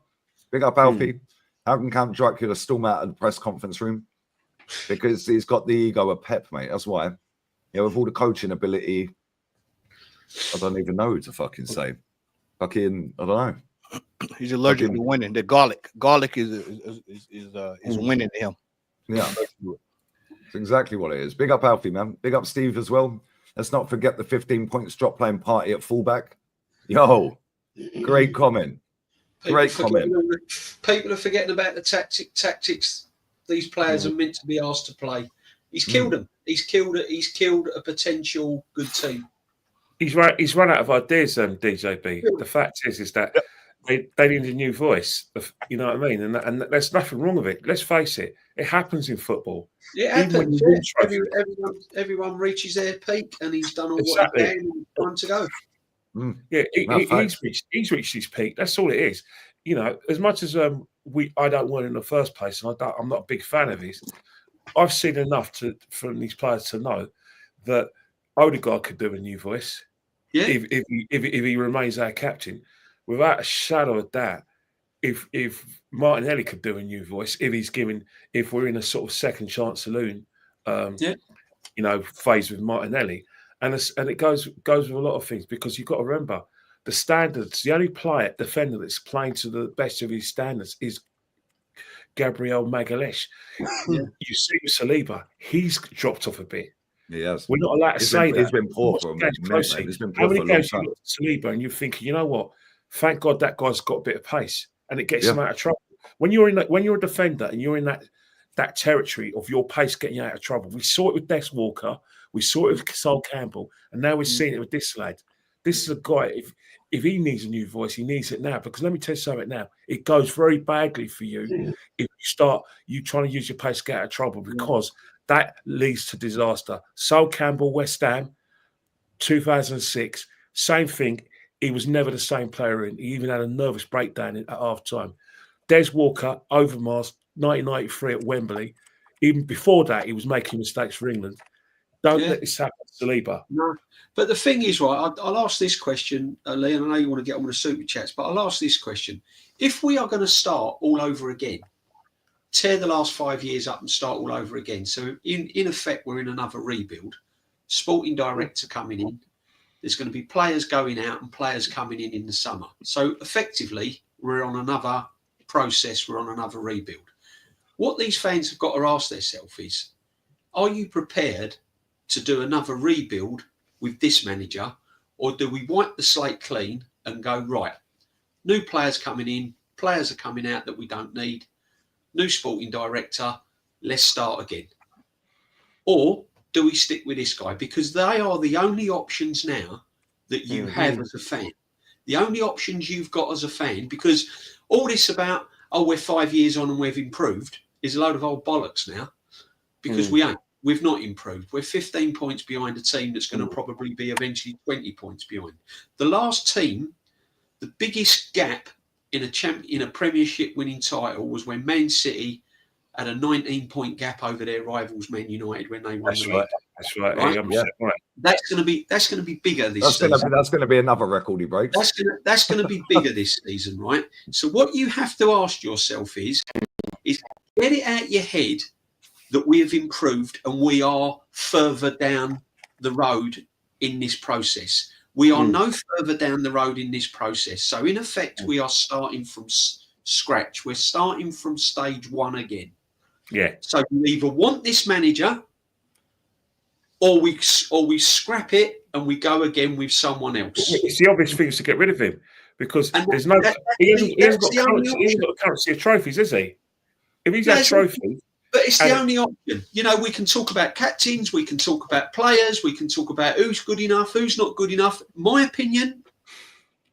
Big up Alfie. How can Count Dracula storm out of the press conference room? Because he's got the ego of Pep, mate. That's why. Yeah, with all the coaching ability, I don't even know who to fucking say. Fucking, I don't know. He's allergic to winning. The garlic is winning to him. Yeah, it's exactly what it is. Big up Alfie, man. Big up Steve as well. Let's not forget the 15 points drop playing party at fullback. Yo, great comment. Great comment. People are forgetting about the tactics these players are meant to be asked to play. He's killed them. He's killed a potential good team. He's run out of ideas, DJB. The fact is that they need a new voice. You know what I mean? And there's nothing wrong with it. Let's face it. It happens in football. It happens. Everyone reaches their peak, and he's done all what he can. And time to go. Yeah, he's reached his peak. That's all it is. You know, as much as I don't want in the first place, and I'm not a big fan of his. I've seen enough from these players to know that Odegaard could do a new voice. Yeah. If he remains our captain, without a shadow of doubt. If Martinelli could do a new voice, if we're in a sort of second chance saloon, phase with Martinelli, and it goes with a lot of things, because you've got to remember the standards. The only defender that's playing to the best of his standards is Gabriel Magalhaes. You see Saliba, he's dropped off a bit. Yes, we're not allowed to say that. He's been poor for a minute. How many games you look at Saliba and you're thinking, you know what? Thank God that guy's got a bit of pace, and it gets him out of trouble. When you're a defender and you're in that territory of your pace getting you out of trouble, we saw it with Des Walker, we saw it with Sol Campbell, and now we're seeing it with this lad. This is a guy. If he needs a new voice, he needs it now. Because let me tell you something now, it goes very badly for you if you trying to use your pace to get out of trouble, because that leads to disaster. Sol Campbell, West Ham, 2006, same thing. He was never the same player. He even had a nervous breakdown at half-time. Des Walker, Overmars, 1993 at Wembley. Even before that, he was making mistakes for England. Don't let this happen to Saliba. No. But the thing is, right, I'll ask this question, Lee, and I know you want to get on with the super chats, but I'll ask this question. If we are going to start all over again, tear the last 5 years up and start all over again, so in effect, we're in another rebuild, sporting director coming in, there's going to be players going out and players coming in the summer. So effectively, we're on another process, we're on another rebuild. What these fans have got to ask themselves is, are you prepared to do another rebuild with this manager, or do we wipe the slate clean and go, right, new players coming in, players are coming out that we don't need, new sporting director, let's start again? Or do we stick with this guy? Because they are the only options now that you have as a fan. The only options you've got as a fan, because all this about, we're 5 years on and we've improved, is a load of old bollocks now, because we ain't. We've not improved. We're 15 points behind a team that's going to probably be eventually 20 points behind. The last team, the biggest gap in a Premiership winning title was when Man City had a 19-point gap over their rivals, Man United, when they won the league. That's right. Right? That's going to be bigger this season. That's going to be another record he breaks. That's going to be bigger this season, right? So what you have to ask yourself is get it out your head that we have improved and we are further down the road in this process. We are no further down the road in this process. So in effect, we are starting from scratch. We're starting from stage one again. Yeah. So you either want this manager or we scrap it and we go again with someone else. It's the obvious thing is to get rid of him because And there's no. He hasn't got the only currency of trophies, is he? If he's No, had trophies, but it's the only option. You know, we can talk about captains, we can talk about players, we can talk about who's good enough, who's not good enough. My opinion,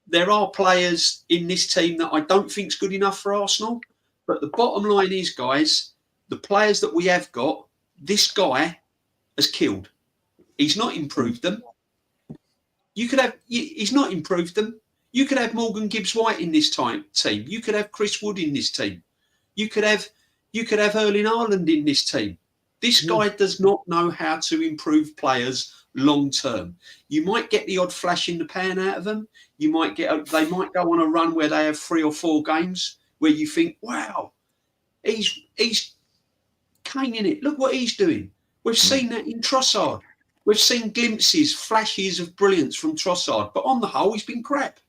there are players in this team that I don't think's good enough for Arsenal. But the bottom line is, guys, the players that we have got, this guy has killed. He's not improved them. He's not improved them. You could have Morgan Gibbs-White in this team. You could have Chris Wood in this team. You could have Erling Haaland in this team. This guy does not know how to improve players long term. You might get the odd flash in the pan out of them. They might go on a run where they have 3 or 4 games where you think, wow, he's caning it. Look what he's doing. We've seen that in Trossard. We've seen glimpses, flashes of brilliance from Trossard, but on the whole, he's been crap.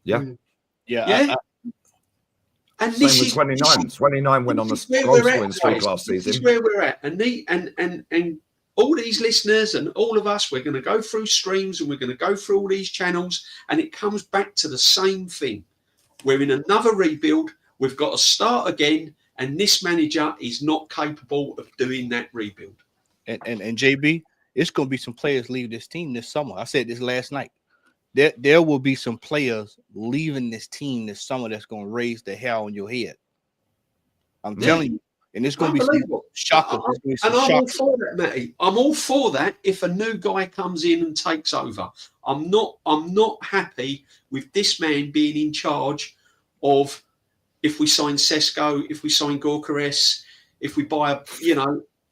Yeah. And same with 29. 29 went on the goal scoring streak last season. This is where we're at. And all these listeners and all of us, we're going to go through streams and we're going to go through all these channels, and it comes back to the same thing. We're in another rebuild. We've got to start again, and this manager is not capable of doing that rebuild. And JB, it's going to be some players leave this team this summer. I said this last night. There will be some players leaving this team this summer that's going to raise the hair on your head. I'm telling you. And it's going to be some shockers. And I'm all for that, Matty. I'm all for that if a new guy comes in and takes over. I'm not happy with this man being in charge of if we sign Sesko, if we sign Gorkares, if we buy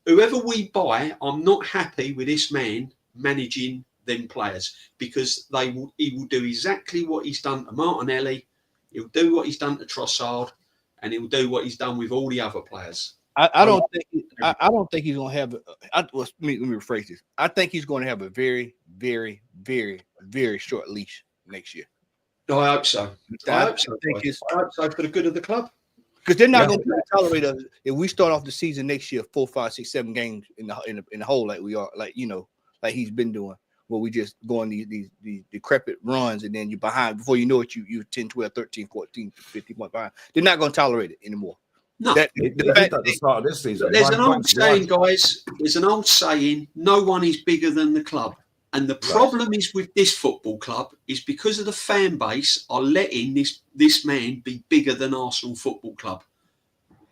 whoever we buy, I'm not happy with this man managing them players because he will do exactly what he's done to Martinelli, he'll do what he's done to Trossard, and he'll do what he's done with all the other players. I don't think he's going to have. Let me rephrase this. I think he's going to have a very, very, very, very short leash next year. No, I hope so. I hope so for the good of the club. Because they're not going to tolerate us if we start off the season next year 4, 5, 6, 7 games in the hole like we are, like he's been doing. Where we just go on these decrepit runs and then you're behind. Before you know it, you're 10, 12, 13, 14, 15 points behind. They're not going to tolerate it anymore. No. At the start of this season. There's an old saying, guys. There's an old saying, no one is bigger than the club. And the problem is with this football club is because of the fan base are letting this man be bigger than Arsenal Football Club.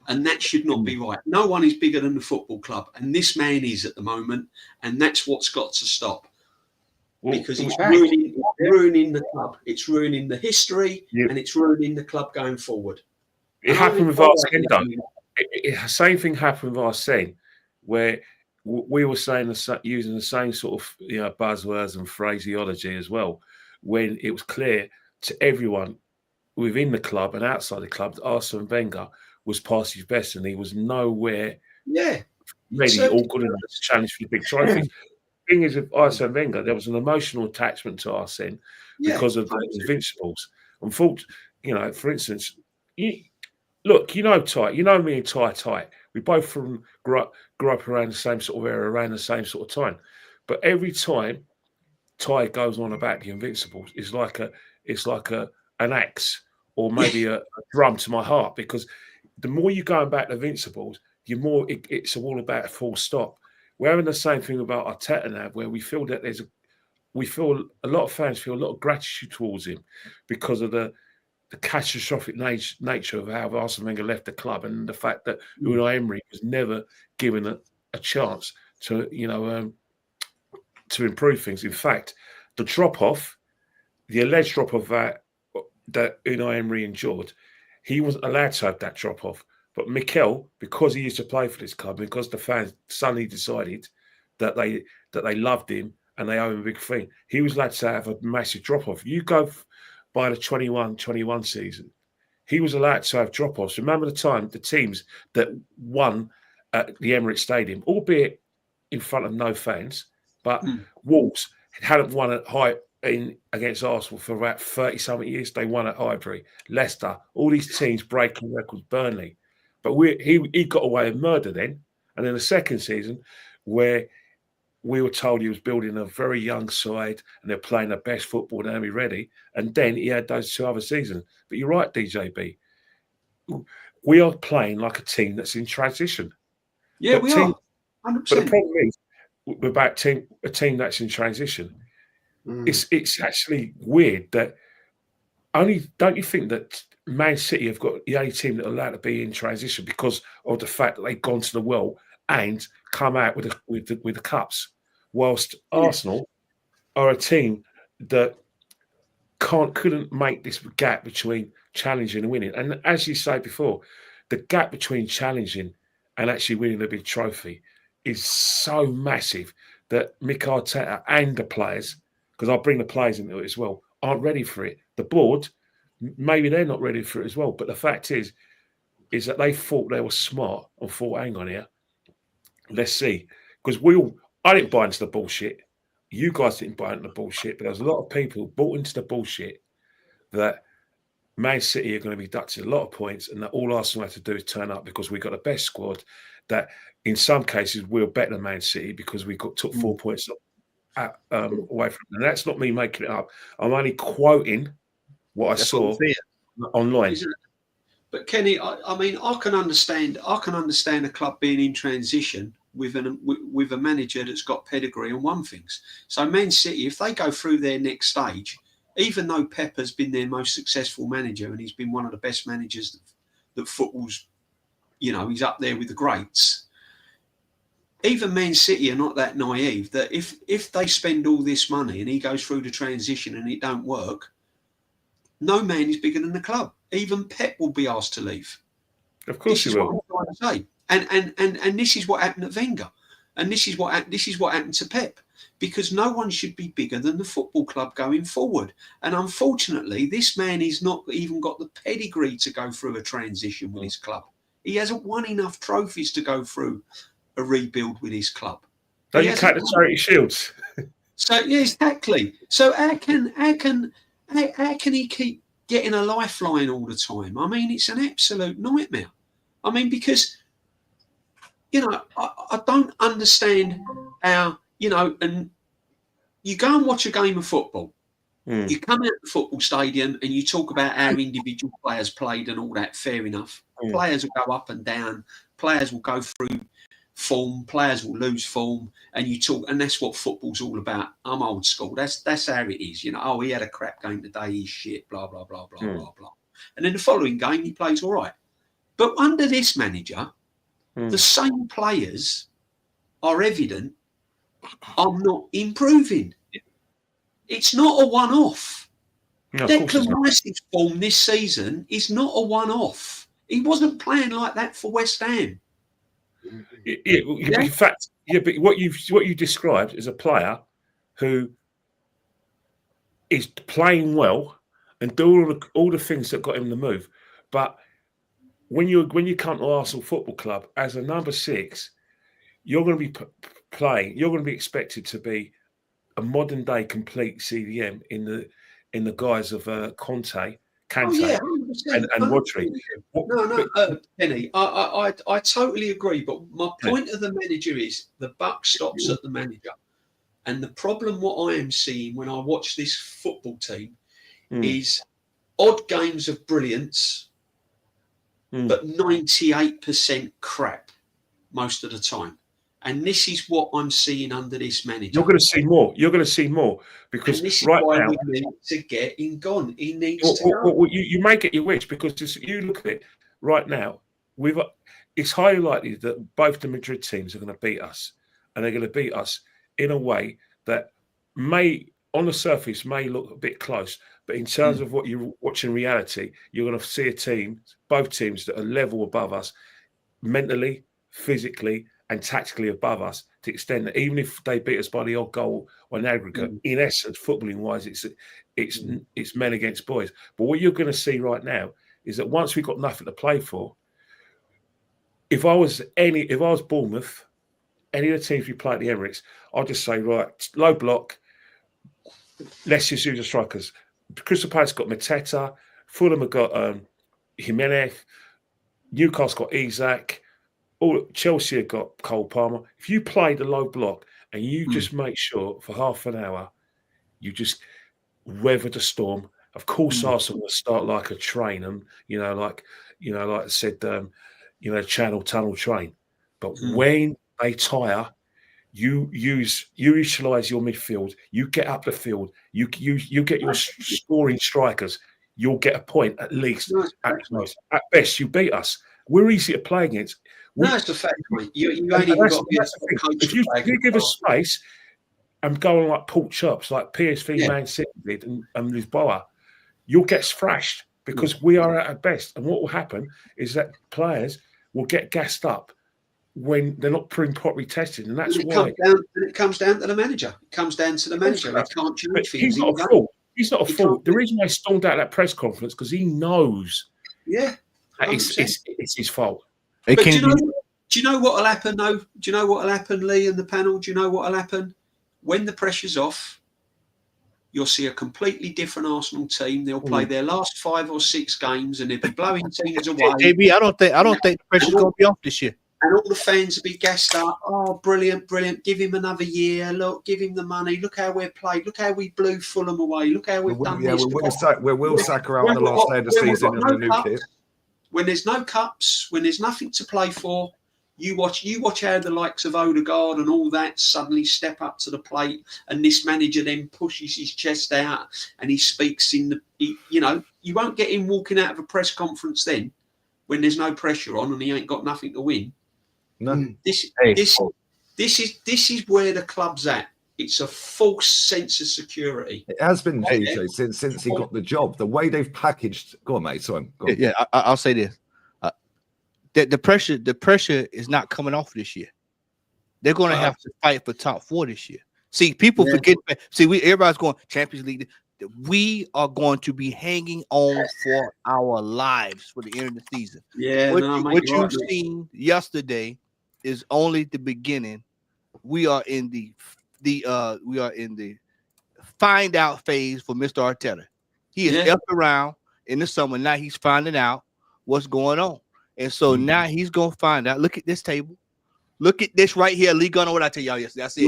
And that should not be right. No one is bigger than the football club. And this man is at the moment. And that's what's got to stop. Because it's ruining the club. It's ruining the history and it's ruining the club going forward. It happened with Arsene, though. Same thing happened with Arsene, where we were saying using the same sort of buzzwords and phraseology as well, when it was clear to everyone within the club and outside the club that Arsene Wenger was past his best and he was nowhere really all good enough to challenge for the big trophies. The thing is, with Arsene Wenger, there was an emotional attachment to Arsene because of the Invincibles. Unfortunately, for instance, Ty, me and Ty. We both grew up around the same sort of era, around the same sort of time. But every time Ty goes on about the Invincibles, it's like an axe or maybe a drum to my heart, because the more you go back to Invincibles, the more it's all about a full stop. We're having the same thing about Arteta now, where we feel that a lot of fans feel a lot of gratitude towards him because of the catastrophic nature of how Arsene Wenger left the club and the fact that Unai Emery was never given a chance to improve things. In fact, the alleged drop-off that Unai Emery endured, he wasn't allowed to have that drop-off. But Mikel, because he used to play for this club, because the fans suddenly decided that they loved him and they owe him a big thing, he was allowed to have a massive drop-off. You go by the 21 season, he was allowed to have drop-offs. Remember the teams that won at the Emirates Stadium, albeit in front of no fans, but Wolves hadn't won at against Arsenal for about 30-something years. They won at Highbury, Leicester, all these teams breaking records, Burnley. But he got away with murder then. And then the second season, where we were told he was building a very young side and they're playing the best football and they're ready. And then he had those 2 other seasons. But you're right, DJB. We are playing like a team that's in transition. Yeah, we are. 100%. But the problem is, about a team that's in transition, it's actually weird that don't you think that Man City have got the only team that are allowed to be in transition because of the fact that they've gone to the World and come out with the cups, whilst Arsenal are a team that couldn't make this gap between challenging and winning. And as you say before, the gap between challenging and actually winning a big trophy is so massive that Mikel Arteta and the players, because I'll bring the players into it as well, aren't ready for it. The board, maybe they're not ready for it as well. But the fact is that they thought they were smart and thought, hang on here, let's see. Because I didn't buy into the bullshit. You guys didn't buy into the bullshit, but there's a lot of people who bought into the bullshit that Man City are going to be deducted a lot of points and that all Arsenal have to do is turn up because we've got the best squad, that in some cases we're better than Man City because we took 4 points away from them. And that's not me making it up. I'm only quoting what I saw online. But Kenny, I mean, I can understand a club being in transition with a manager that's got pedigree and won things. So Man City, if they go through their next stage, even though Pep has been their most successful manager and he's been one of the best managers that football's, he's up there with the greats. Even Man City are not that naive that if they spend all this money and he goes through the transition and it don't work, no man is bigger than the club. Even Pep will be asked to leave. Of course he will. What I'm trying to say. And this is what happened at Wenger. And this is what happened to Pep. Because no one should be bigger than the football club going forward. And unfortunately, this man has not even got the pedigree to go through a transition with his club. He hasn't won enough trophies to go through a rebuild with his club. Don't you take the charity shields? So yeah, exactly. So how can he keep getting a lifeline all the time? I mean, it's an absolute nightmare. I mean, because I don't understand how, and you go and watch a game of football. You come out of the football stadium and you talk about how individual players played and all that. Fair enough. Players will go up and down. Players will go through form. Players will lose form. And you talk, and that's what football's all about. I'm old school. That's how it is. He had a crap game today. He's shit. Blah blah blah blah blah blah. And then the following game he plays all right. But under this manager, the same players are evident are not improving. It's not a one-off. No, Declan Rice's form this season is not a one-off. He wasn't playing like that for West Ham. In fact, but what you described is a player who is playing well and do all the things that got him the move. But when you come to Arsenal Football Club as a number 6, you're going to be playing. You're going to be expected to be a modern day complete CDM in the guise of Kante, and Rodri. No, Penny, I totally agree. But my point of the manager is the buck stops at the manager. And the problem what I am seeing when I watch this football team is odd games of brilliance, but 98% crap most of the time. And this is what I'm seeing under this manager. You're going to see more. You're going to see more because and this is right why now we need to get him gone. He needs to go. Well, you may get your wish because you look at it right now. It's highly likely that both the Madrid teams are going to beat us, and they're going to beat us in a way that may, on the surface, may look a bit close. But in terms of what you watch in reality, you're going to see both teams that are level above us, mentally, physically, and tactically above us, to extend that even if they beat us by the odd goal on aggregate, in essence, footballing wise, it's men against boys. But what you're going to see right now is that once we've got nothing to play for, if I was Bournemouth, any of the teams we play at the Emirates, I'd just say, right, low block, let's just use the strikers. Crystal Palace got Mateta, Fulham have got Jimenez, Newcastle got Isak, all Chelsea have got Cole Palmer. If you play the low block and you just make sure for half an hour, you just weather the storm. Of course, Arsenal will start like a train, and like I said, channel tunnel train. But when they tire, you utilize your midfield. You get up the field. You get your scoring strikers. You'll get a point at least. At best, you beat us. We're easy to play against. No, it's a fact, mate. You ain't even got to be a coach. If you give us space and go on like pork chops, like PSV Man City did and Lisboa, you'll get thrashed because we are at our best. And what will happen is that players will get gassed up when they're not properly tested, and that's why. It comes down to the manager. It comes down to the manager. He can't change things. He's not a fool. He's not a fool. The reason I stormed out that press conference because he knows. Yeah, it's his fault. But do you know what will happen though? Do you know what will happen, Lee and the panel? Do you know what will happen when the pressure's off? You'll see a completely different Arsenal team. They'll play their last 5 or 6 games, and they'll be blowing teams away. JB, I don't think the pressure's going to be off this year. And all the fans will be gassed up. Oh, brilliant, brilliant. Give him another year. Look, give him the money. Look how we've played. Look how we blew Fulham away. Look how we've done this. We'll sack her out on the last day of the season in the new kit. When there's no cups, when there's nothing to play for, you watch how the likes of Odegaard and all that suddenly step up to the plate, and this manager then pushes his chest out and he speaks you won't get him walking out of a press conference then when there's no pressure on and he ain't got nothing to win. No. This is where the club's at. It's a false sense of security. It has been, DJ, since he got the job. The way they've packaged. Go on, mate. Sorry. Go on. Yeah, I'll say this: the pressure is not coming off this year. They're going to have to fight for top 4 this year. See, people forget. See, everybody's going Champions League. We are going to be hanging on for our lives for the end of the season. Yeah, what you've seen yesterday is only the beginning. We are in the find out phase for Mr. Arteta. He is effed around in the summer. Now he's finding out what's going on. And so now he's going to find out. Look at this table. Look at this right here. Lee Gunner, what I tell y'all yesterday. I said,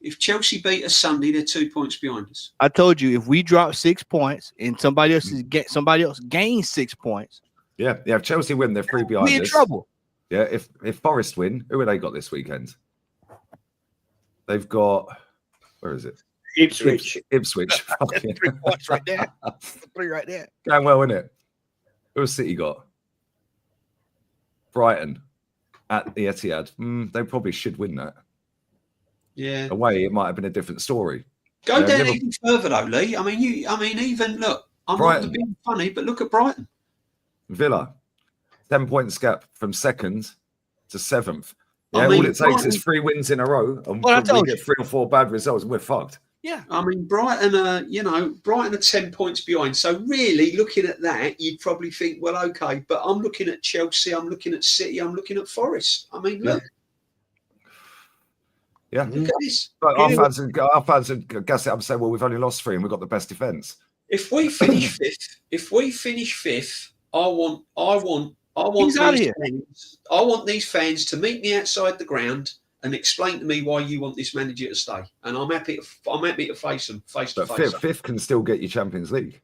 if Chelsea beat us Sunday, they're 2 points behind us. I told you, if we drop 6 points and somebody else gains 6 points. Yeah. If Chelsea win, they're 3 behind us. We're in trouble. Yeah. If Forest win, who have they got this weekend? They've got, where is it? Ipswich. 3 points right there. 3 right there. Going well, isn't it? Who has City got? Brighton at the Etihad. They probably should win that. Yeah. Away, it might have been a different story. Go down even further though, Lee. I mean, even look. I'm Brighton. not being funny, but look at Brighton. Villa, 10 points gap from 2nd to 7th. Yeah, all it takes is 3 wins in a row, and we get 3 or 4 bad results, and we're fucked. Yeah, I mean, Brighton are 10 points behind. So really, looking at that, you'd probably think, well, okay, but I'm looking at Chelsea, I'm looking at City, I'm looking at Forest. I mean, look. Yeah. Look at this. But our fans would guess it up and say, well, we've only lost 3 and we've got the best defence. If we finish fifth, I want these fans to meet me outside the ground and explain to me why you want this manager to stay. And I'm happy to face them face to face. But 5th can still get you Champions League.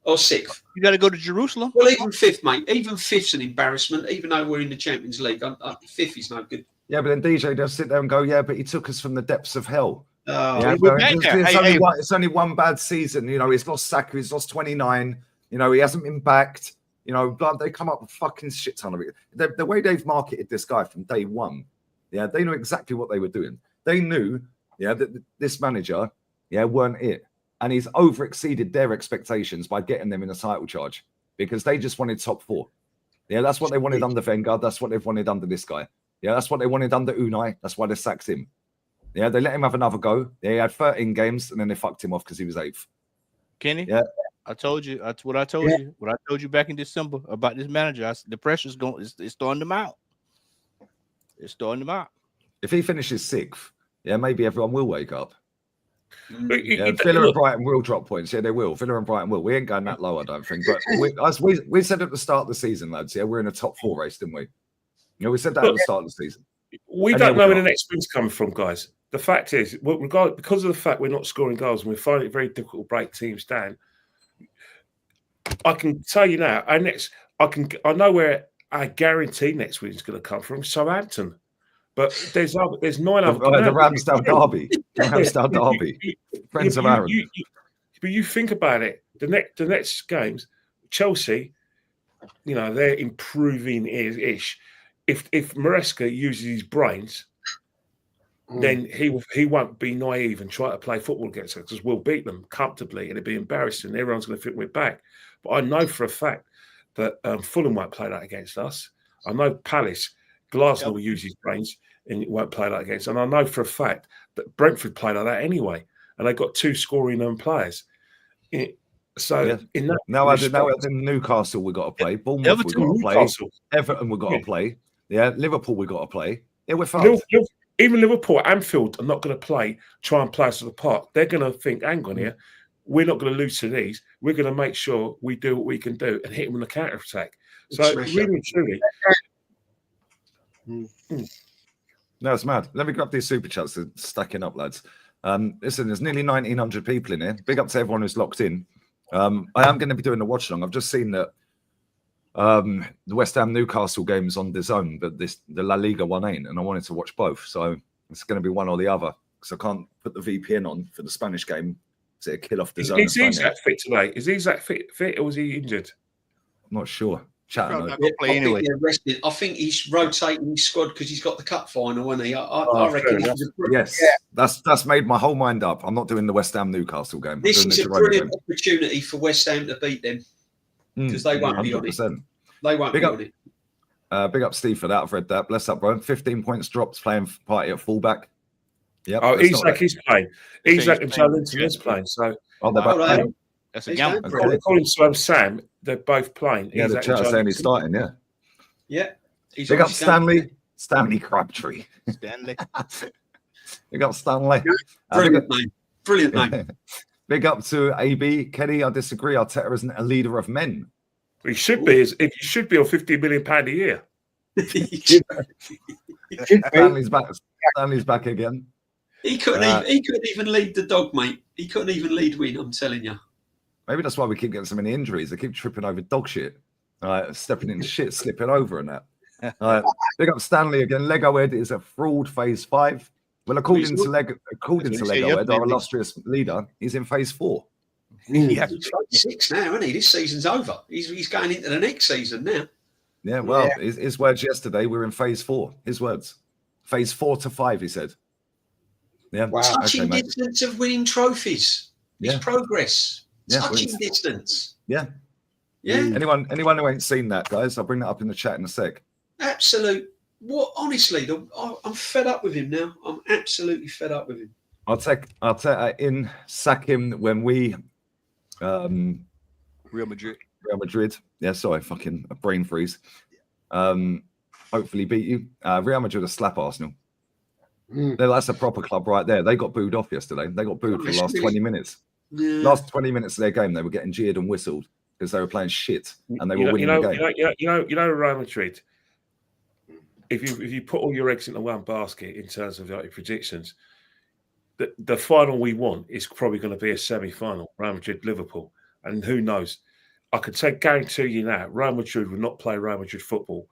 Or 6th. You got to go to Jerusalem. Well, even 5th, mate. Even 5th's an embarrassment, even though we're in the Champions League. 5th is no good. Yeah, but then DJ does sit there and go, yeah, but he took us from the depths of hell. It's only one bad season. He's lost Saka, he's lost 29. He hasn't been backed. They come up with fucking shit ton of it. The way they've marketed this guy from day one, they knew exactly what they were doing. They knew, that this manager, weren't it. And he's over-exceeded their expectations by getting them in a title charge because they just wanted top 4. Yeah, that's what they wanted under Wenger. That's what they've wanted under this guy. Yeah, that's what they wanted under Unai. That's why they sacked him. Yeah, they let him have another go. Yeah, he had 13 games and then they fucked him off because he was 8th. Kenny? Yeah. I told you. That's what I told you. What I told you back in December about this manager. The pressure's going. It's throwing them out. It's throwing them out. If he finishes 6th, maybe everyone will wake up. Yeah, Villa and Brighton will drop points. Yeah, they will. Villa and Brighton will. We ain't going that low, I don't think. But we said at the start of the season, lads, yeah, we're in a top 4 race, didn't we? You know, we said that at the start of the season. We don't know where the next win's coming from, guys. The fact is, because of the fact we're not scoring goals and we find it very difficult to break teams down, I can tell you now, I know where I guarantee next win's going to come from, Southampton. But there's 9 other. The Ramsdale derby. The Ramsdale derby. Friends of Aaron. But you think about it. The next games, Chelsea, you know, they're improving ish. If Maresca uses his brains, then he won't be naive and try to play football against us, because we'll beat them comfortably and it'd be embarrassing. Everyone's going to think we're back. But I know for a fact that Fulham won't play that against us. I know Palace, Glasgow will use his brains and it won't play that against. And I know for a fact that Brentford play like that anyway, and they've got 2 scoring players. Now Newcastle we got to play. Bournemouth we got to play. Everton we got to play. Yeah, Liverpool we got to play. Yeah, we're fine. Even Liverpool at Anfield are not going to try and play us to the park. They're going to think, hang on here, we're not going to lose to these. We're going to make sure we do what we can do and hit them on the counter attack. So really and truly. No, it's mad. Let me grab these super chats. They're stacking up, lads. Listen, there's nearly 1,900 people in here. Big up to everyone who's locked in. I am going to be doing the watch along. I've just seen that the West Ham Newcastle game is on DAZN, but the La Liga one ain't, and I wanted to watch both. So it's going to be one or the other, because I can't put the VPN on for the Spanish game to kill off DAZN. Is Isak fit today? Is Isak fit or is he injured? I'm not sure. I think he's rotating his squad because he's got the cup final, and I reckon. Yes, that's made my whole mind up. I'm not doing the West Ham Newcastle game. This is a brilliant opportunity for West Ham to beat them, because they won't be on it. They won't be on it. Big up Steve for that. I've read that. Bless up, bro. 15 points dropped playing party at fullback. Yep. Oh, Isak is playing. Isak and Joe Linton is playing. So they're both playing. That's a gamble. According to Sam, they're both playing. Yeah, the chat saying he's starting. Yeah. Yeah. Big up Stanley. Stanley Crabtree. Stanley. Big up Stanley. Brilliant name. Brilliant name. Big up to AB. Kenny, I disagree. Arteta isn't a leader of men. He should be. He should be on £50 million a year. Stanley's back. Stanley's back again. He couldn't even lead the dog, mate. He couldn't even lead win, I'm telling you. Maybe that's why we keep getting so many injuries. They keep tripping over dog shit. Stepping in shit, slipping over and that. Big up Stanley again. Lego Ed is a fraud phase 5. Well, according to Lego Ed, our illustrious leader, he's in phase 4. Yeah, he's 6 now, isn't he? This season's over. He's going into the next season now. Yeah, well, his words yesterday, we're in phase 4. His words. Phase 4 to 5, he said. Yeah. Wow. Touching distance of winning trophies. It's progress. Touching distance. Yeah. Anyone who ain't seen that, guys, I'll bring that up in the chat in a sec. Absolute. What? Honestly, I'm fed up with him now. I'm absolutely fed up with him. I'll take sack him when we Real Madrid. Yeah, sorry, fucking a brain freeze. Hopefully beat you. Real Madrid will slap Arsenal. That's a proper club right there. They got booed off yesterday. They got booed for the last 20 minutes. Yeah. Last 20 minutes of their game, they were getting jeered and whistled because they were playing shit and they were winning the game. You know, Real Madrid. If you put all your eggs into one basket in terms of your predictions, the final we want is probably going to be a semi-final, Real Madrid-Liverpool. And who knows? I could guarantee you now, Real Madrid will not play Real Madrid football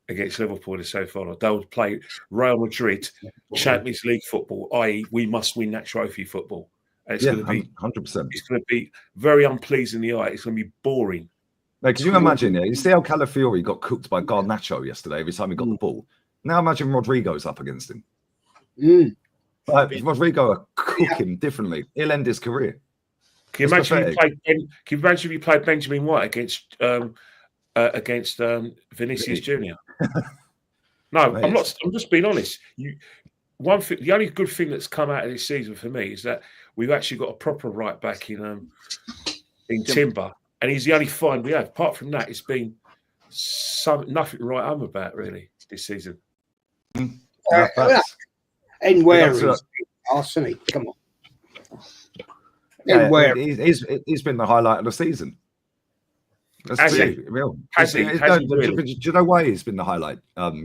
against Liverpool in the semi-final. They would play Real Madrid Champions League football, i.e. we must win that trophy football. And it's going to be 100%. It's going to be very unpleasing in the eye. It's going to be boring. Now, can you imagine? You see how Calafiori got cooked by Garnacho yesterday every time he got the ball. Now imagine Rodrigo's up against him. Rodrigo are cooking differently. He'll end his career. Can you imagine if you played Benjamin White against Vinicius Junior? No, mate, I'm just being honest. The only good thing that's come out of this season for me is that we've actually got a proper right back in Timber, and he's the only find we have. Apart from that, it's been nothing right home about really this season. And where is Arsenal? Come on. Where he's been the highlight of the season. That's Has really he? real. Has he? Has he really? Do you know why he's been the highlight,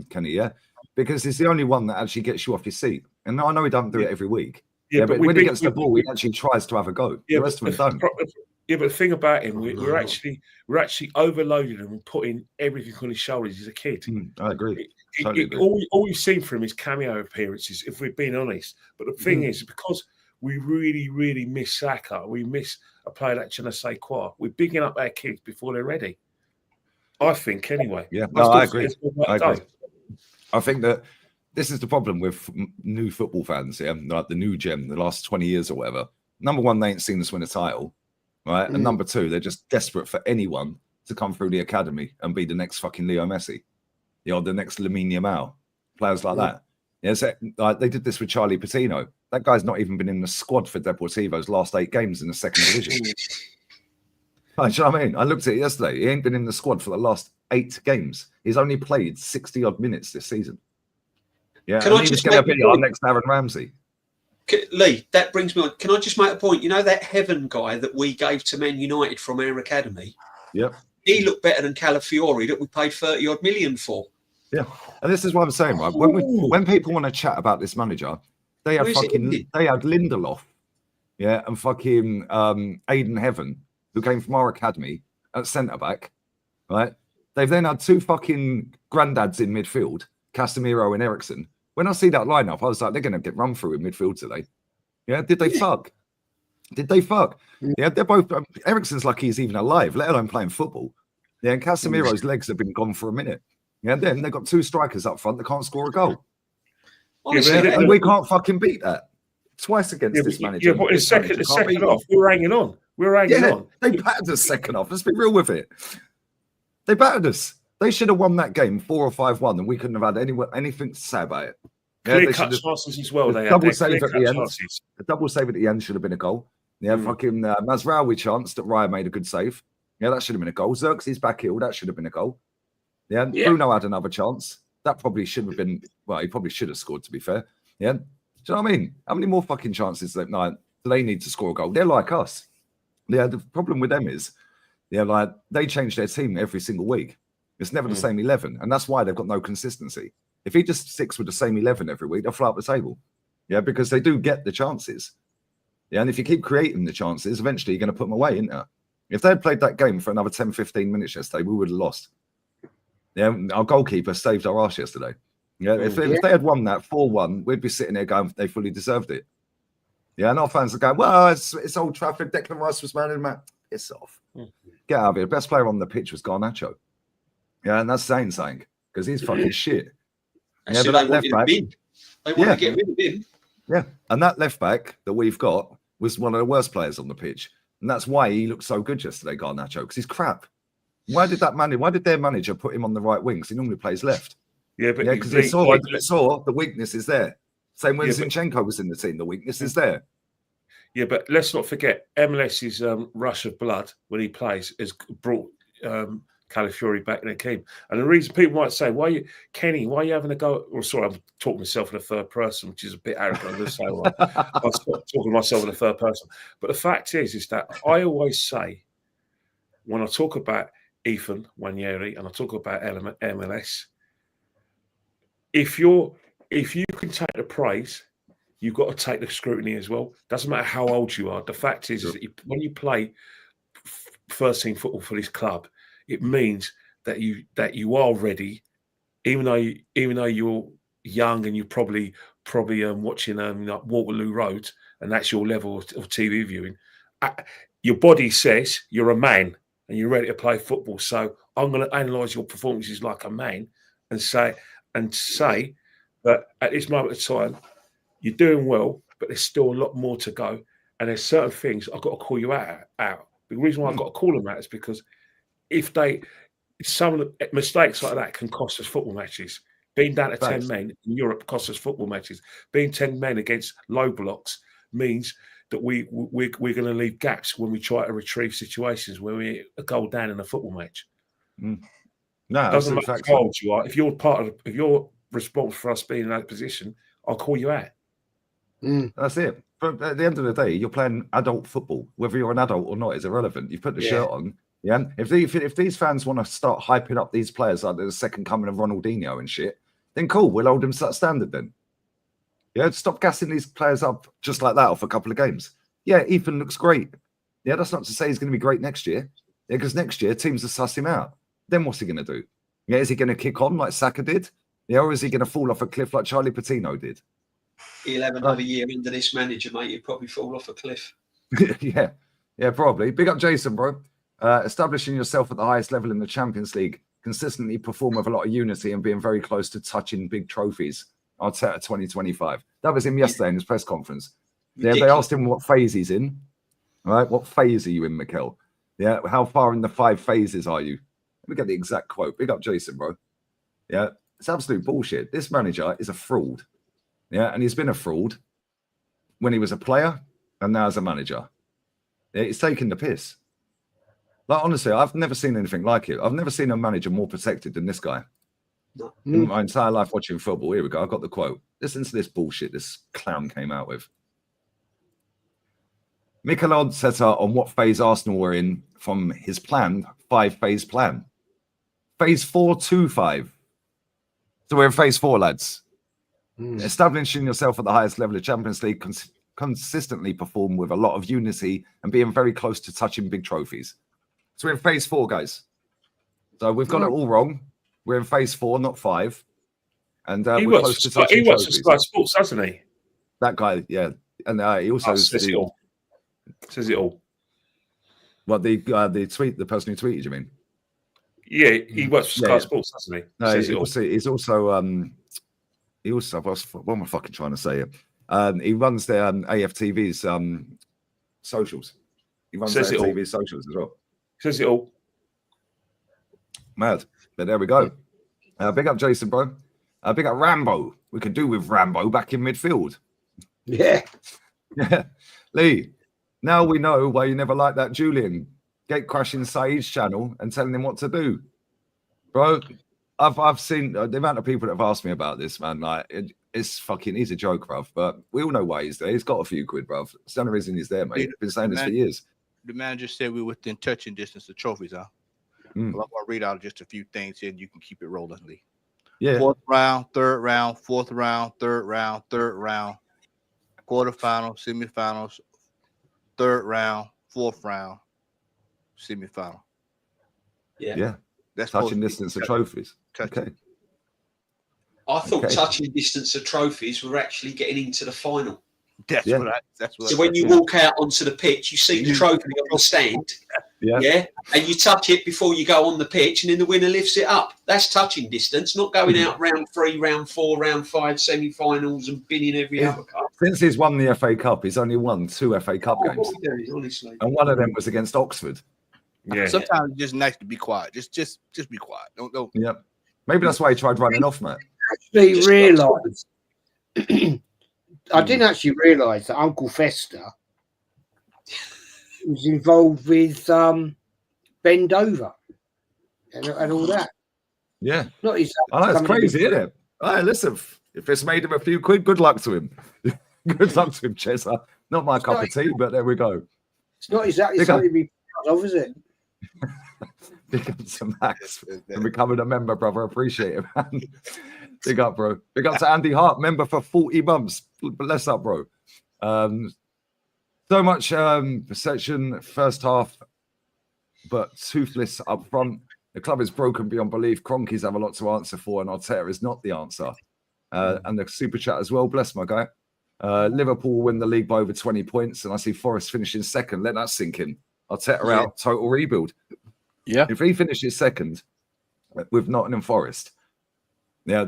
Kenny? Yeah, because he's the only one that actually gets you off your seat. And I know he doesn't do it every week. Yeah, but when he gets the ball, he actually tries to have a go. The rest of them don't. Yeah, but the thing about him, we're actually overloading him and putting everything on his shoulders. He's a kid. I agree. All we've seen from him is cameo appearances, if we're being honest. But the thing is, because we really, really miss Saka, we miss a player like je ne sais quoi. We're bigging up our kids before they're ready. I think, anyway. Yeah, no, I agree. I think that this is the problem with new football fans, like the new gen, the last 20 years or whatever. Number one, they ain't seen us win a title, right? And number two, they're just desperate for anyone to come through the academy and be the next fucking Leo Messi, the next Lamine Yamal, players like that. Yeah, so, like, they did this with Charlie Patino. That guy's not even been in the squad for Deportivo's last 8 games in the second division. Do you know what I mean? I looked at it yesterday. He ain't been in the squad for the last 8 games. He's only played 60-odd minutes this season. Yeah, can I just going to be our next Aaron Ramsey? Lee, that brings me on. Can I just make a point? You know that Heaven guy that we gave to Man United from our academy? Yep. He looked better than Calafiori that we paid 30-odd million for. Yeah, and this is what I'm saying, right? When people want to chat about this manager, they had Lindelof, yeah, and fucking Aiden Heaven, who came from our academy at centre back, right? They've then had 2 fucking granddads in midfield, Casemiro and Ericsson. When I see that lineup, I was like, they're going to get run through in midfield today. Yeah, did they fuck? Did they fuck? Yeah, they're both. Ericsson's lucky he's even alive, let alone playing football. Yeah, and Casemiro's legs have been gone for a minute. Yeah, and then they've got 2 strikers up front that can't score a goal. Honestly, and we can't fucking beat that. Twice against this manager. Yeah, but the second off, we're hanging on. We're hanging on. They battered us second off. Let's be real with it. They battered us. They should have won that game 4 or 5-1, and we couldn't have had anything to say about it. Clear cut chances as well. They had double save at the end. The double save at the end should have been a goal. Yeah, fucking Mazraoui chanced that Raya made a good save. Yeah, that should have been a goal. Xerxes back heel. That should have been a goal. Yeah, Bruno had another chance. That probably should have been. Well, he probably should have scored. To be fair. Yeah, do you know what I mean? How many more fucking chances do they need to score a goal? They're like us. Yeah, the problem with them is, like they change their team every single week. It's never the same 11, and that's why they've got no consistency. If he just sticks with the same 11 every week, they'll fly up the table. Yeah, because they do get the chances. Yeah, and if you keep creating the chances, eventually you're going to put them away, isn't it? If they had played that game for another 10, 15 minutes yesterday, we would have lost. Yeah, our goalkeeper saved our arse yesterday. Yeah, if they had won that 4-1, we'd be sitting there going, they fully deserved it. Yeah, and our fans are going, well, it's Old Trafford. Declan Rice was man in the match. It's off. Get out of here. The best player on the pitch was Garnacho. Yeah, and that's saying something because he's fucking shit. Yeah, but that left back. They want to get rid of him. Yeah, and that left back that we've got was one of the worst players on the pitch, and that's why he looked so good yesterday, Garnacho, because he's crap. Why did their manager put him on the right wing? Because he normally plays left. Yeah, but because they saw the weakness is there. Same when Zinchenko was in the team, the weakness is there. Yeah, but let's not forget MLS's rush of blood when he plays has brought Calafiori back in the game. And the reason people might say, why are you having a go? Or sorry, I'm talking myself in the third person, which is a bit arrogant. I'm going to say, I'm talking myself in the third person. But the fact is that I always say, when I talk about Ethan Wanyeri and I talk about MLS, if you can take the praise, you've got to take the scrutiny as well. Doesn't matter how old you are. The fact is that when you play first team football for this club, it means that you are ready, even though you're young and you're probably watching like Waterloo Road, and that's your level of TV viewing. Your body says you're a man and you're ready to play football. So I'm going to analyse your performances like a man and say that at this moment of time you're doing well, but there's still a lot more to go, and there's certain things I've got to call you out. The reason why I've got to call them out is because some of the mistakes like that can cost us football matches. Being down to 10 men in Europe costs us football matches. Being 10 men against low blocks means that we're going to leave gaps when we try to retrieve situations where we're a goal down in a football match. No, it doesn't matter how old you are. If you're responsible for us being in that position, I'll call you out. That's it. But at the end of the day, you're playing adult football. Whether you're an adult or not is irrelevant. You put the shirt on. Yeah. If these fans want to start hyping up these players like the second coming of Ronaldinho and shit, then cool. We'll hold them to that standard then. Yeah. Stop gassing these players up just like that off a couple of games. Yeah. Ethan looks great. Yeah. That's not to say he's going to be great next year. Yeah. Because next year teams will suss him out. Then what's he going to do? Yeah. Is he going to kick on like Saka did? Yeah. Or is he going to fall off a cliff like Charlie Patino did? He'll have another year under this manager, mate. He'll probably fall off a cliff. yeah, probably. Big up Jason, bro. Establishing yourself at the highest level in the Champions League, consistently perform with a lot of unity and being very close to touching big trophies. Arteta 2025. That was him yesterday in his press conference. Yeah, they asked him what phase he's in. All right, what phase are you in, Mikel? Yeah, how far in the 5 phases are you? Let me get the exact quote. Big up Jason, bro. Yeah, it's absolute bullshit. This manager is a fraud. Yeah, and he's been a fraud when he was a player and now as a manager. Yeah, he's taking the piss. Like, honestly, I've never seen anything like it. I've never seen a manager more protected than this guy. In my entire life watching football. Here we go. I've got the quote. Listen to this bullshit this clown came out with. Mikel Arteta on what phase Arsenal were in from his planned 5-phase plan. Phase 4-5. So we're in phase 4, lads. Establishing yourself at the highest level of Champions League, consistently perform with a lot of unity and being very close to touching big trophies. So we're in phase 4, guys. So we've got it all wrong. We're in phase 4, not 5. And we're close to touching he works for trophies. Sky Sports, doesn't he? That guy, yeah. And he also says it all. Says it all. What, the tweet, the person who tweeted, you mean? Yeah, he works for Sky Sports, doesn't he? No, Says he's also what am I fucking trying to say here? He runs their AFTV's socials. He runs AFTV's socials as well. Says it all. Mad. But there we go. Big up Jason, bro. Big up Rambo. We could do with Rambo back in midfield. Yeah. Lee, now we know why you never liked that Julian gate crashing Saeed's channel and telling him what to do. Bro, I've seen the amount of people that have asked me about this, man. Like, it's fucking, he's a joke, bruv. But we all know why he's there. He's got a few quid, bruv. It's the only reason he's there, mate. I've been saying this for years. The manager said we were within touching distance of trophies, huh? Well, I'm going to read out just a few things here and you can keep it rolling, Lee. Yeah. 4th round, 3rd round, 4th round, 3rd round, 3rd round, quarterfinals, semifinals, 3rd round, 4th round, semifinal. Yeah. That's touching distance of trophies. Okay. I thought touching distance of trophies were actually getting into the final. That's what. So when you walk out onto the pitch, you see the trophy on the stand. Yeah, and you touch it before you go on the pitch, and then the winner lifts it up. That's touching distance, not going out round 3, round 4, round 5, semi-finals and binning every other cup. Since he's won the FA Cup, he's only won 2 FA Cup games. Honestly. And one of them was against Oxford. Yeah. Sometimes it's just nice to be quiet. Just be quiet. Don't. Yep. Maybe that's why he tried running off, Matt. Actually realised. I didn't actually realise that Uncle Fester was involved with Bend Over and all that. Yeah. Not his. I know, it's crazy, isn't it? Hey, listen, if it's made him a few quid, good luck to him. Good luck to him, Chester. Not my cup of tea, but there we go. It's not exactly something to be proud of, is it? Big up to Max for becoming a member, brother. Appreciate it, man. Big up, bro. Big up to Andy Hart, member for 40 months. Bless up, bro. So much perception first half, but toothless up front. The club is broken beyond belief. Cronkies have a lot to answer for, and Arteta is not the answer. And the super chat as well. Bless my guy. Liverpool win the league by over 20 points, and I see Forest finishing second. Let that sink in. Arteta out, total rebuild. Yeah. If he finishes second with Nottingham Forest, yeah,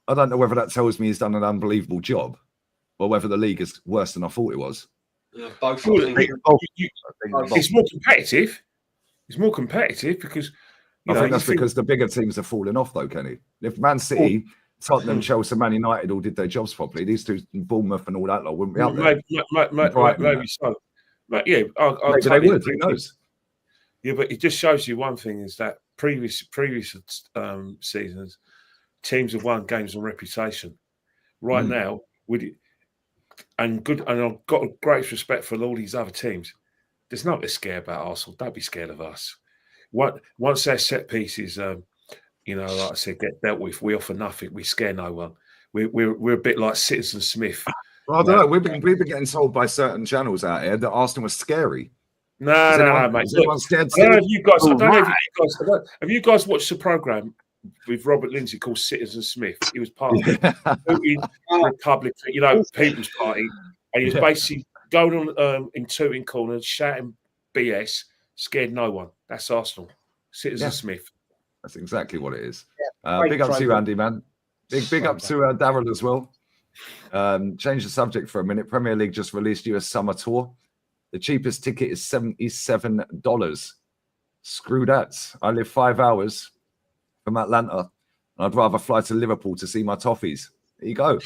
I don't know whether that tells me he's done an unbelievable job or whether the league is worse than I thought it was. Both. It's more competitive. It's more competitive because I think that's because the bigger teams are falling off, though, Kenny. If Man City, Tottenham, Chelsea, Man United all did their jobs properly, these two, Bournemouth and all that lot, wouldn't be out there. Maybe so. But yeah, maybe they would. Who knows? Yeah, but it just shows you one thing is that previous seasons, teams have won games on reputation. Right now, and I've got great respect for all these other teams. There's nothing to scare about Arsenal. Don't be scared of us. Once their set pieces, like I said, get dealt with, we offer nothing. We scare no one. We're a bit like Citizen Smith. Well, I don't know. We've been getting told by certain channels out here that Arsenal was scary. No, mate. Is anyone scared? I don't know if you guys watched the program with Robert Lindsay called Citizen Smith. He was part of the Republic, People's Party, and he was basically going on in tooting corners, shouting BS, scared no one. That's Arsenal. Citizen Smith. That's exactly what it is. Yeah, big up to you, Andy, man. Big up to Darryl as well. Change the subject for a minute. Premier League just released US summer tour. The cheapest ticket is $77. Screw that. I live 5 hours from Atlanta, and I'd rather fly to Liverpool to see my toffees. There you go.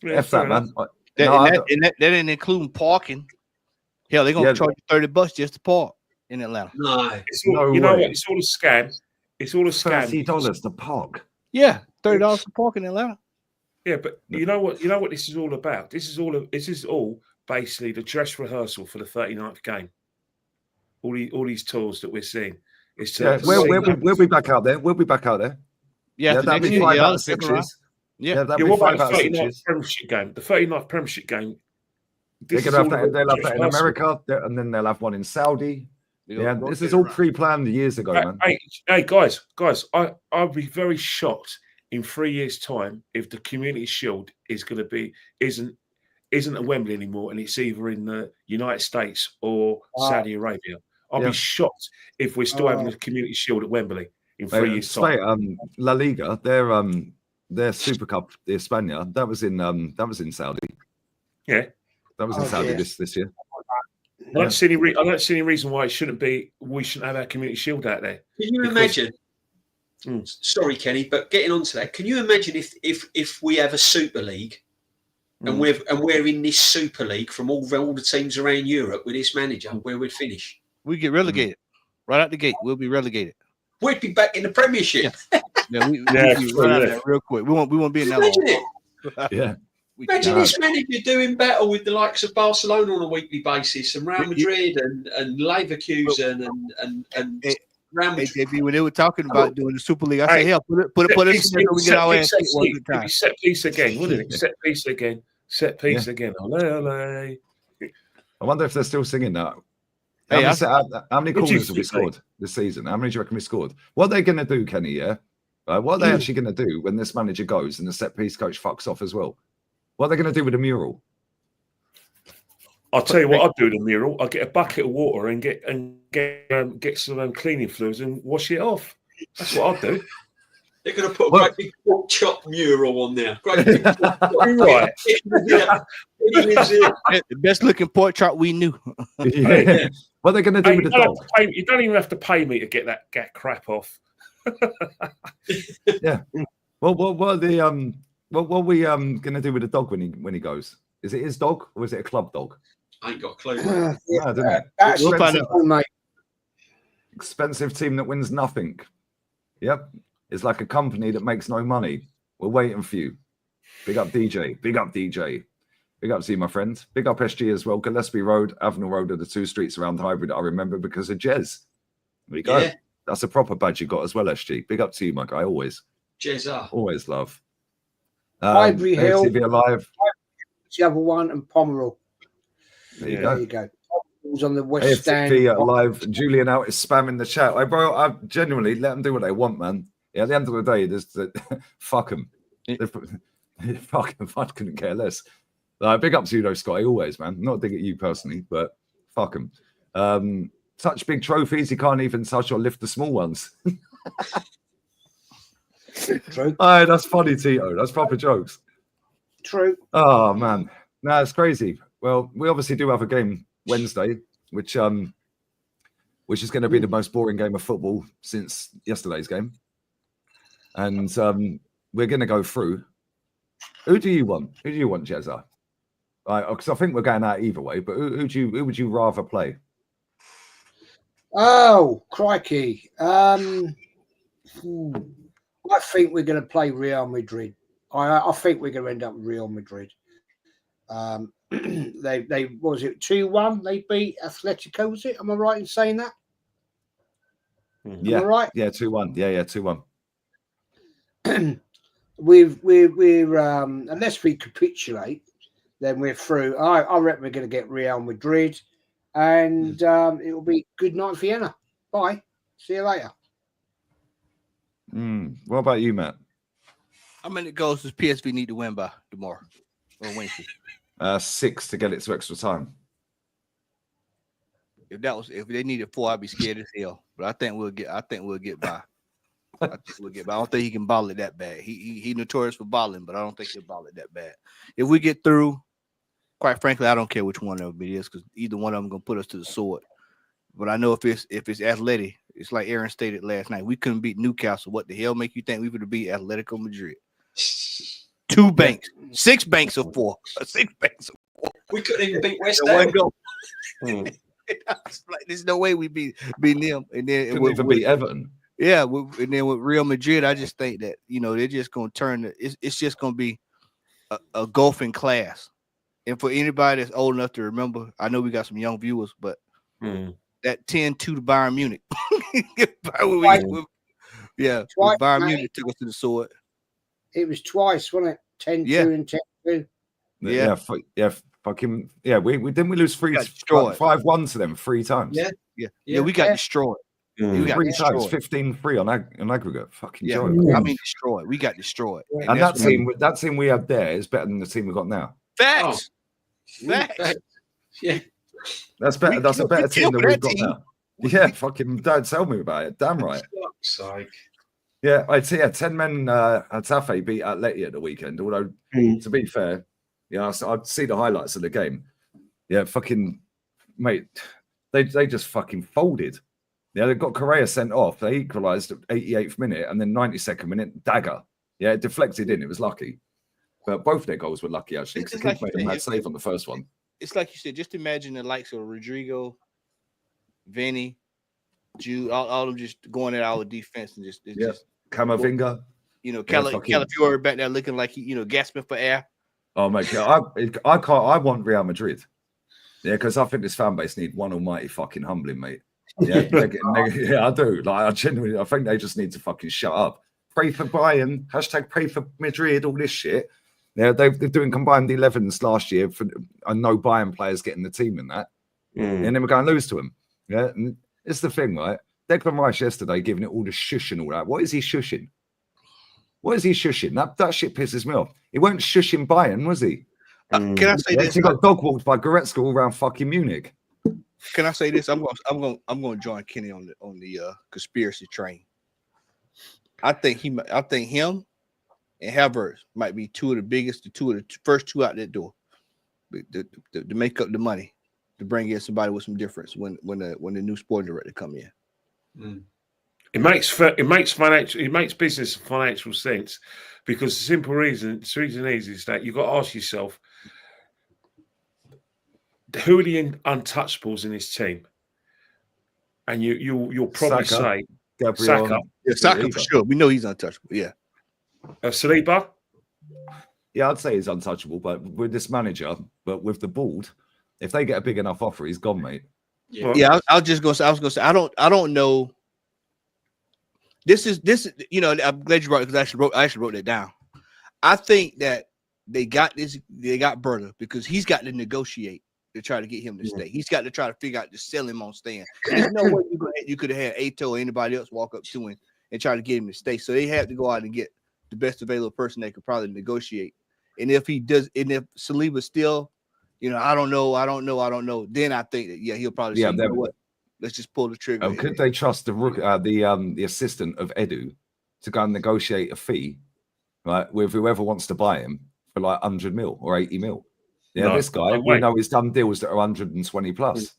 Yeah, F that, man. That didn't include parking. Hell, they're gonna charge you $30 just to park in Atlanta. No, you know what? It's all a scam. It's all a scam. $30 to park. Yeah, $30 to park in Atlanta. Yeah, but you know what this is all about? This is all basically the dress rehearsal for the 39th game. All these tours that we're seeing. We'll be back out there. We'll be back out there. Yeah, that'll be 5 out of 6s. Yeah, that'll be 5 out of 39th Premiership game? The 39th Premiership game. They'll have that in America, and then they'll have one in Saudi. Yeah, this is all pre-planned years ago, man. Hey, guys, I'd be very shocked in 3 years' time if the Community Shield isn't at Wembley anymore, and it's either in the United States or Saudi Arabia. I'll be shocked if we're still having a Community Shield at Wembley in 3 years' time. La Liga, their Super Cup, the España, that was in Saudi. Yeah, that was in Saudi this year. I don't see any reason why we shouldn't have our Community Shield out there. Can you imagine? Sorry, Kenny, but getting onto that, can you imagine if we have a Super League and we're in this Super League from all the teams around Europe with this manager, where we'd finish? We get relegated right out the gate. We'll be relegated. We'd be back in the Premiership. Yeah, we'll be right out there real quick. We won't be in that long. Yeah. Imagine this manager doing battle with the likes of Barcelona on a weekly basis, and Real Madrid and Leverkusen and Real Madrid. JB, when they were talking about doing the Super League, I said, "Hell, put us in there so we get our ass kicked one good time." Set piece again, wouldn't it? Set piece again. Set piece again. Ole, ole. I wonder if they're still singing that. Hey, how many corners have we scored this season? How many do you reckon we scored? What are they going to do, Kenny? Yeah, what are they actually going to do when this manager goes and the set piece coach fucks off as well? What are they going to do with the mural? I'll tell you what I'd do with the mural. I'll get a bucket of water and get some cleaning fluids and wash it off. That's what I'd do. They're going to put a great big pork chop mural on there. Great big pork chop. Right. The best looking pork chop we knew. Yeah. What are they going to do with the dog? You don't even have to pay me to get that crap off. Yeah. Well, what are the What are we going to do with the dog when he goes? Is it his dog or is it a club dog? I ain't got a clue. I don't know. We'll find out, mate. Expensive team that wins nothing. Yep. It's like a company that makes no money. We're waiting for you. Big up DJ. Big up DJ. Big up to you, my friend. Big up SG as well. Gillespie Road, Avenel Road are the two streets around Hybrid I remember because of Jez. There you go. Yeah. That's a proper badge you got as well, SG. Big up to you, my guy. Always. Jez. Always love. Ivory Hill. TV Alive. The other one and Pomerol. There you go. There you go. On the West Stand. Alive. Julian out is spamming the chat. Bro, I genuinely let them do what they want, man. Yeah, at the end of the day, fuck them. Fuck them. I couldn't care less. Big up to you, though, Scotty. Always, man. Not dig at you personally, but fuck them. Such big trophies, you can't even touch or lift the small ones. True. Oh, that's funny, Tito. That's proper jokes. True. Oh man, no, it's crazy. Well, we obviously do have a game Wednesday, which is going to be the most boring game of football since yesterday's game, and we're going to go through. Who do you want? Who do you want, Jezza? Because I think we're going out either way. But who would you rather play? Oh, crikey! I think we're going to play Real Madrid. I think we're going to end up with Real Madrid. They was it 2-1? They beat Atletico. Was it? Am I right in saying that? Yeah, Am I right? Yeah, 2-1. Yeah, 2-1. we're unless we capitulate, then we're through. I reckon we're going to get Real Madrid, and it will be good night, Vienna. Bye. See you later. What about you, Matt? How many goals does PSV need to win by tomorrow or Wednesday? 6 to get it to extra time. If they needed 4, I'd be scared as hell. But I think we'll get by. I think we'll get by. I don't think he can ball it that bad. He notorious for balling, but I don't think he'll ball it that bad. If we get through, quite frankly, I don't care which one of them it is, because either one of them gonna put us to the sword. But I know if it's Athletic, it's like Aaron stated last night. We couldn't beat Newcastle. What the hell make you think we would beat Atletico Madrid? 2 banks, 6 banks of 4. 6 banks of 4. We couldn't even beat West One Ham. goal. Like, there's no way we beat them. And then Couldn't even beat Everton. Yeah, and then with Real Madrid, I just think that they're just gonna turn. It's just gonna be a golfing class. And for anybody that's old enough to remember, I know we got some young viewers, but that 10-2 to Bayern Munich. Bayern Munich took us to the sword. It was twice, wasn't it? 10-2 and 10-2. Fucking we didn't we lose 5-1 to them 3 times. Yeah, we got destroyed. We got 3 times, 15-3 on aggregate. Fucking joy. I mean destroyed. We got destroyed. And that team we had there is better than the team we got now. Facts. Facts. Yeah. That's better. That's a better team than we've got now. Yeah, fucking don't tell me about it. Damn right. Yeah, I'd say 10 men Tafe beat Atleti at the weekend. Although to be fair, I'd see the highlights of the game. Yeah, fucking mate, they just fucking folded. Yeah, they got Correa sent off. They equalised at 88th minute, and then 92nd minute dagger. Yeah, it deflected in. It was lucky, but both their goals were lucky actually. Because the keeper made a mad save on the first one. It's like you said. Just imagine the likes of Rodrigo, Vinny, Jude, all of them just going at our defense and just Camavinga. Calafiore back there looking like he, gasping for air. Oh my god, I can't. I want Real Madrid. Yeah, because I think this fan base need one almighty fucking humbling, mate. Yeah, yeah, I do. I genuinely, I think they just need to fucking shut up. Pray for Bayern. # pray for Madrid. All this shit. Yeah, they're doing combined 11s last year for no Bayern players getting the team in that, and then we're going to lose to them. Yeah, and it's the thing, right? Declan Rice yesterday giving it all the shush and all that. What is he shushing? What is he shushing? That shit pisses me off. He weren't shushing Bayern, was he? Can I say this? He got dog walked by Goretzka all around fucking Munich. Can I say this? I'm going to join Kenny on the conspiracy train. I think him and Havertz might be two of the first two out that door to make up the money to bring in somebody with some difference when the new sporting director come in. It makes business and financial sense, because the simple reason is that you've got to ask yourself, who are the untouchables in this team? And you'll probably say Gabriel. Saka. Yeah, Saka for sure. We know he's untouchable. Yeah. Saliba. Yeah, I'd say he's untouchable, but with this manager, but with the board, if they get a big enough offer, he's gone, mate. Yeah, I was gonna say I don't know. This is I'm glad you brought it, because I actually wrote that down. I think that they got Berta because he's got to negotiate to try to get him to stay. He's got to try to figure out to sell him on staying. There's no way you could have had Ato or anybody else walk up to him and try to get him to stay. So they have to go out and get the best available person they could probably negotiate. And if he does, and if Saliba still, I don't know. Then I think that he'll probably say, you know what? Let's just pull the trigger. Could they trust the assistant of Edu to go and negotiate a fee, right, with whoever wants to buy him for like 100 mil or 80 mil? Yeah, no, this guy, we know he's done deals that are 120 plus.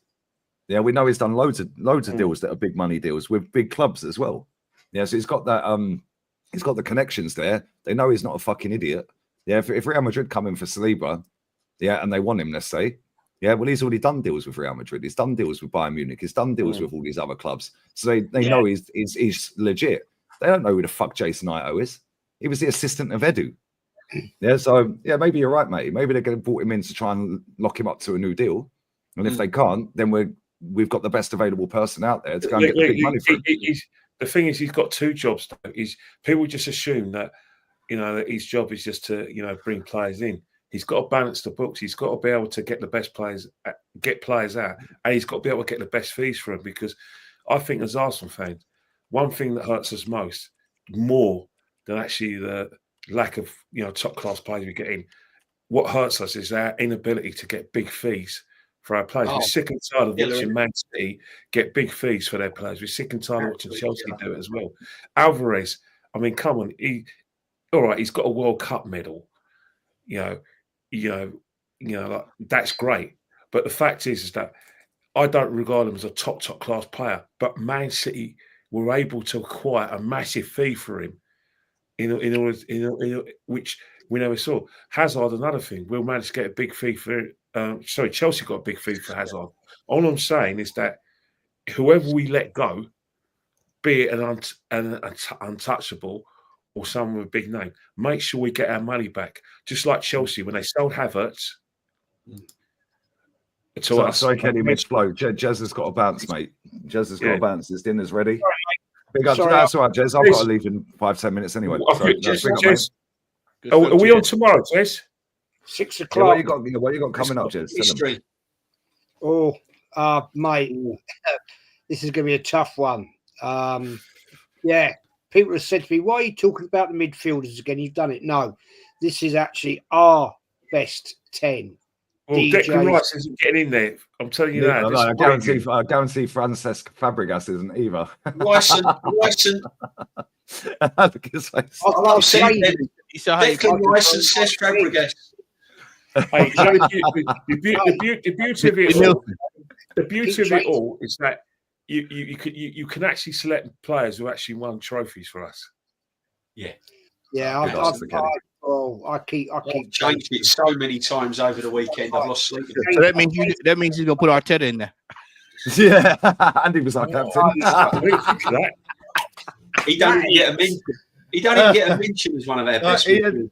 Yeah, we know he's done loads of deals that are big money deals with big clubs as well. Yeah, so he's got that. He's got the connections there. They know he's not a fucking idiot. Yeah, if Real Madrid come in for Saliba, and they want him, let's say. Yeah, well, he's already done deals with Real Madrid. He's done deals with Bayern Munich. He's done deals with all these other clubs. So they know he's legit. They don't know who the fuck Jason Ito is. He was the assistant of Edu. Yeah, so yeah, maybe you're right, mate. Maybe they're going to brought him in to try and lock him up to a new deal, and if they can't, then we've got the best available person out there to go and get the big money for him. The thing is, he's got two jobs. Though. People just assume that that his job is just to bring players in. He's got to balance the books. He's got to be able to get the best players, get players out, and he's got to be able to get the best fees for them. Because I think, as Arsenal fans, one thing that hurts us more than actually the lack of top class players we get in. What hurts us is our inability to get big fees for our players. We're sick and tired of watching Man City get big fees for their players. We're sick and tired of watching Chelsea do it as well. Alvarez, I mean, come on, he's got a World Cup medal. Like, that's great. But the fact is that I don't regard him as a top class player. But Man City were able to acquire a massive fee for him. Which we never saw. Hazard, another thing, we'll manage to get a big fee for. Chelsea got a big fee for Hazard. All I'm saying is that whoever we let go, be it an untouchable or someone with a big name, make sure we get our money back. Just like Chelsea when they sold Havertz. Sorry, Kenny, mid-flow. Jez has got a bounce, mate. Jez has got a bounce. His dinner's ready. Big up. That's all right, Jez. I've got to leave in 5-10 minutes anyway. Jez, are we on tomorrow, Jez? 6 o'clock. Yeah, what you got coming up, Jez? Mate, this is going to be a tough one. People have said to me, why are you talking about the midfielders again? You've done it. No, this is actually our best 10. Well, Declan Rice isn't getting in there. I'm telling you that. I guarantee Francesc Fabregas isn't either. Rice. I'll say Declan Rice and Cesc Fabregas. Hey, the beauty of it all is that you can actually select players who actually won trophies for us. Yeah. I keep changed it so many times over the weekend. I've lost sleep. So that means he's gonna put Arteta in there. Yeah, Andy was our captain. He don't even get a mention. He don't even get a mention as one of our best. He ended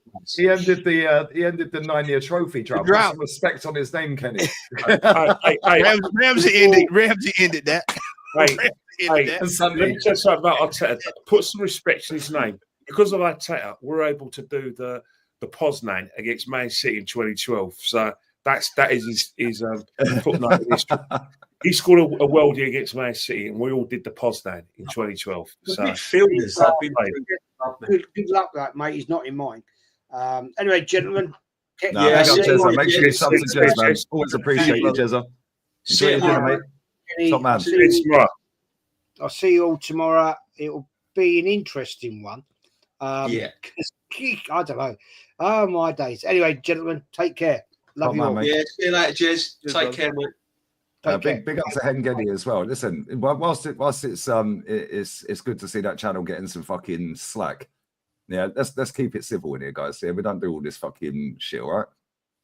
the 9-year trophy drought. Put some respect on his name, Kenny. Ramsey ended that. Let me tell you something about Arteta. Put some respect on his name. Because of Arteta, we're able to do the Poznan against Man City in 2012. So that is his footnote in history. He scored a worldie against Man City, and we all did the Poznan in 2012. So midfielders have been good luck, that mate. He's not in mine. Anyway, gentlemen. Make sure you sub to Jez, man. Always appreciate you, Jezza. See you tomorrow, mate. Top man. I'll see you all tomorrow. It'll be an interesting one. I don't know. Oh, my days. Anyway, gentlemen, take care. Love you all. Mate. Yeah, see you later, Jez. Take care, mate. Big up to Hengedi as well. Listen, whilst it's good to see that channel getting some fucking slack. Yeah, let's keep it civil in here, guys. Yeah, we don't do all this fucking shit, all right?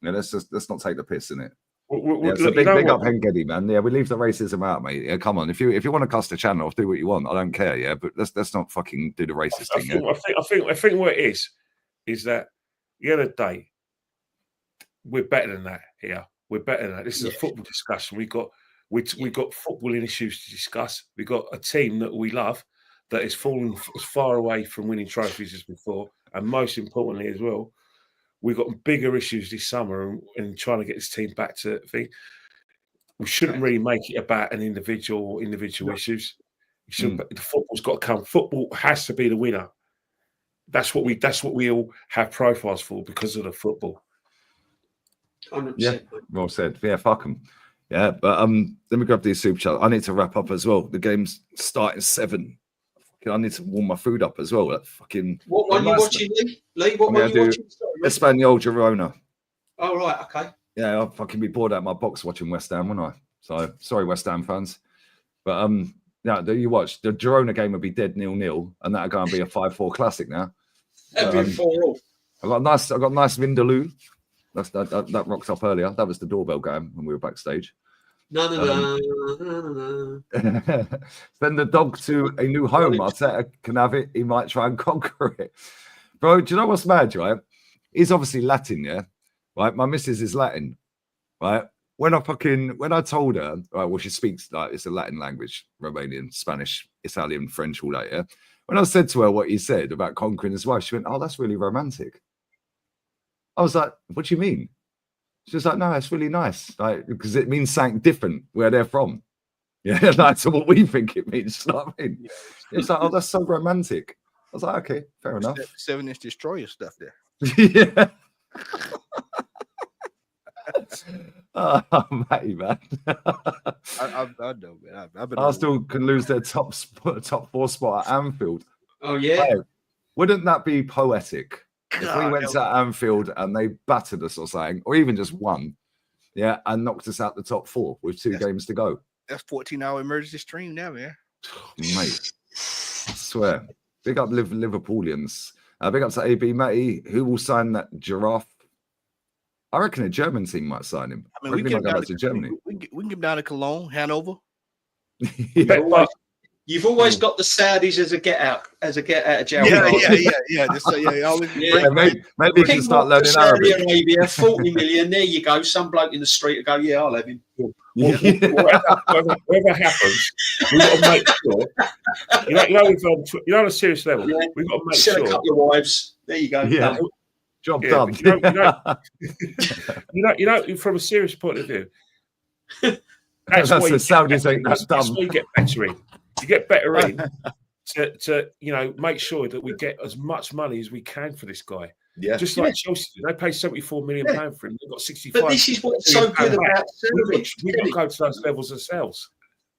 Yeah, let's not take the piss in it. Big up Hengedi, man. Yeah, we leave the racism out, mate. Yeah, come on. If you want to cuss the channel off, do what you want. I don't care. Yeah, but let's not fucking do the racist thing. I think what it is that the other day we're better than that here. We're better than that. This is a football discussion. We got footballing issues to discuss. We got a team that we love that is falling as far away from winning trophies as before, and most importantly as well, we've got bigger issues this summer and trying to get this team back to thing. We shouldn't really make it about an individual issues. The football's got to come. Football has to be the winner. That's what we all have profiles for because of the football. 100%. Yeah, well said. Yeah, fuck them. Yeah, but let me grab these super chats. I need to wrap up as well. The game's starting 7. I need to warm my food up as well. That fucking. What one are you watching, Lee? What one are you watching? Espanyol Girona. Oh right, okay. Yeah, I'll fucking be bored out of my box watching West Ham, wouldn't I? So sorry, West Ham fans. But you watch the Girona game will be dead 0-0, and that'll go and be a 5-4 classic now. That'll be 4-4. I got nice Vindaloo. That rocked up earlier. That was the doorbell going when we were backstage. No. Send the dog to a new home. Arteta can have it. He might try and conquer it. Bro, do you know what's mad, right? he's obviously Latin, yeah, right? My missus is Latin, right? When I told her, right, well, she speaks like it's a Latin language, Romanian, Spanish, Italian, French, all that, yeah. When I said to her what he said about conquering his wife, she went, "Oh, that's really romantic." I was like, "What do you mean?" She was like, "No, it's really nice, like because it means something different where they're from." Yeah, that's what we think it means. You know what I mean? It's like, "Oh, that's so romantic." I was like, "Okay, fair enough." 7-inch destroyer stuff there. Yeah. Oh, mate, man. I know, man. I've been Arsenal can lose their top 4 spot at Anfield. Oh yeah. Hey, wouldn't that be poetic if we God, went to Anfield and they battered us or something, or even just won, yeah, and knocked us out the top 4 with 2 games to go? That's 14-hour emergency stream now, man. Mate, I swear. Big up Liverpoolians. Big up to AB Matty. Who will sign that giraffe? I reckon a German team might sign him. I mean, we might can go back to Germany. We can get down to Cologne, Hanover. Yeah. You've always got the Saudis as a get out of jail. Yeah. Just say, Maybe you can start learning Saudi Arabic. Arabia, 40 million. There you go. Some bloke in the street will go, "Yeah, I'll have him." Whatever happens, we've got to make sure. On a serious level, we've got to make Sell sure. a couple of wives. There you go. Yeah. Done. Job Yeah, done. From a serious point of view, that's the Saudis ain't that dumb. That's where you get better in. You get better in to make sure that we get as much money as we can for this guy. Yeah. Just like Chelsea, they pay £74 million for him. They've got 65. But this is what's so good about Saudi. We've got to go to those levels ourselves.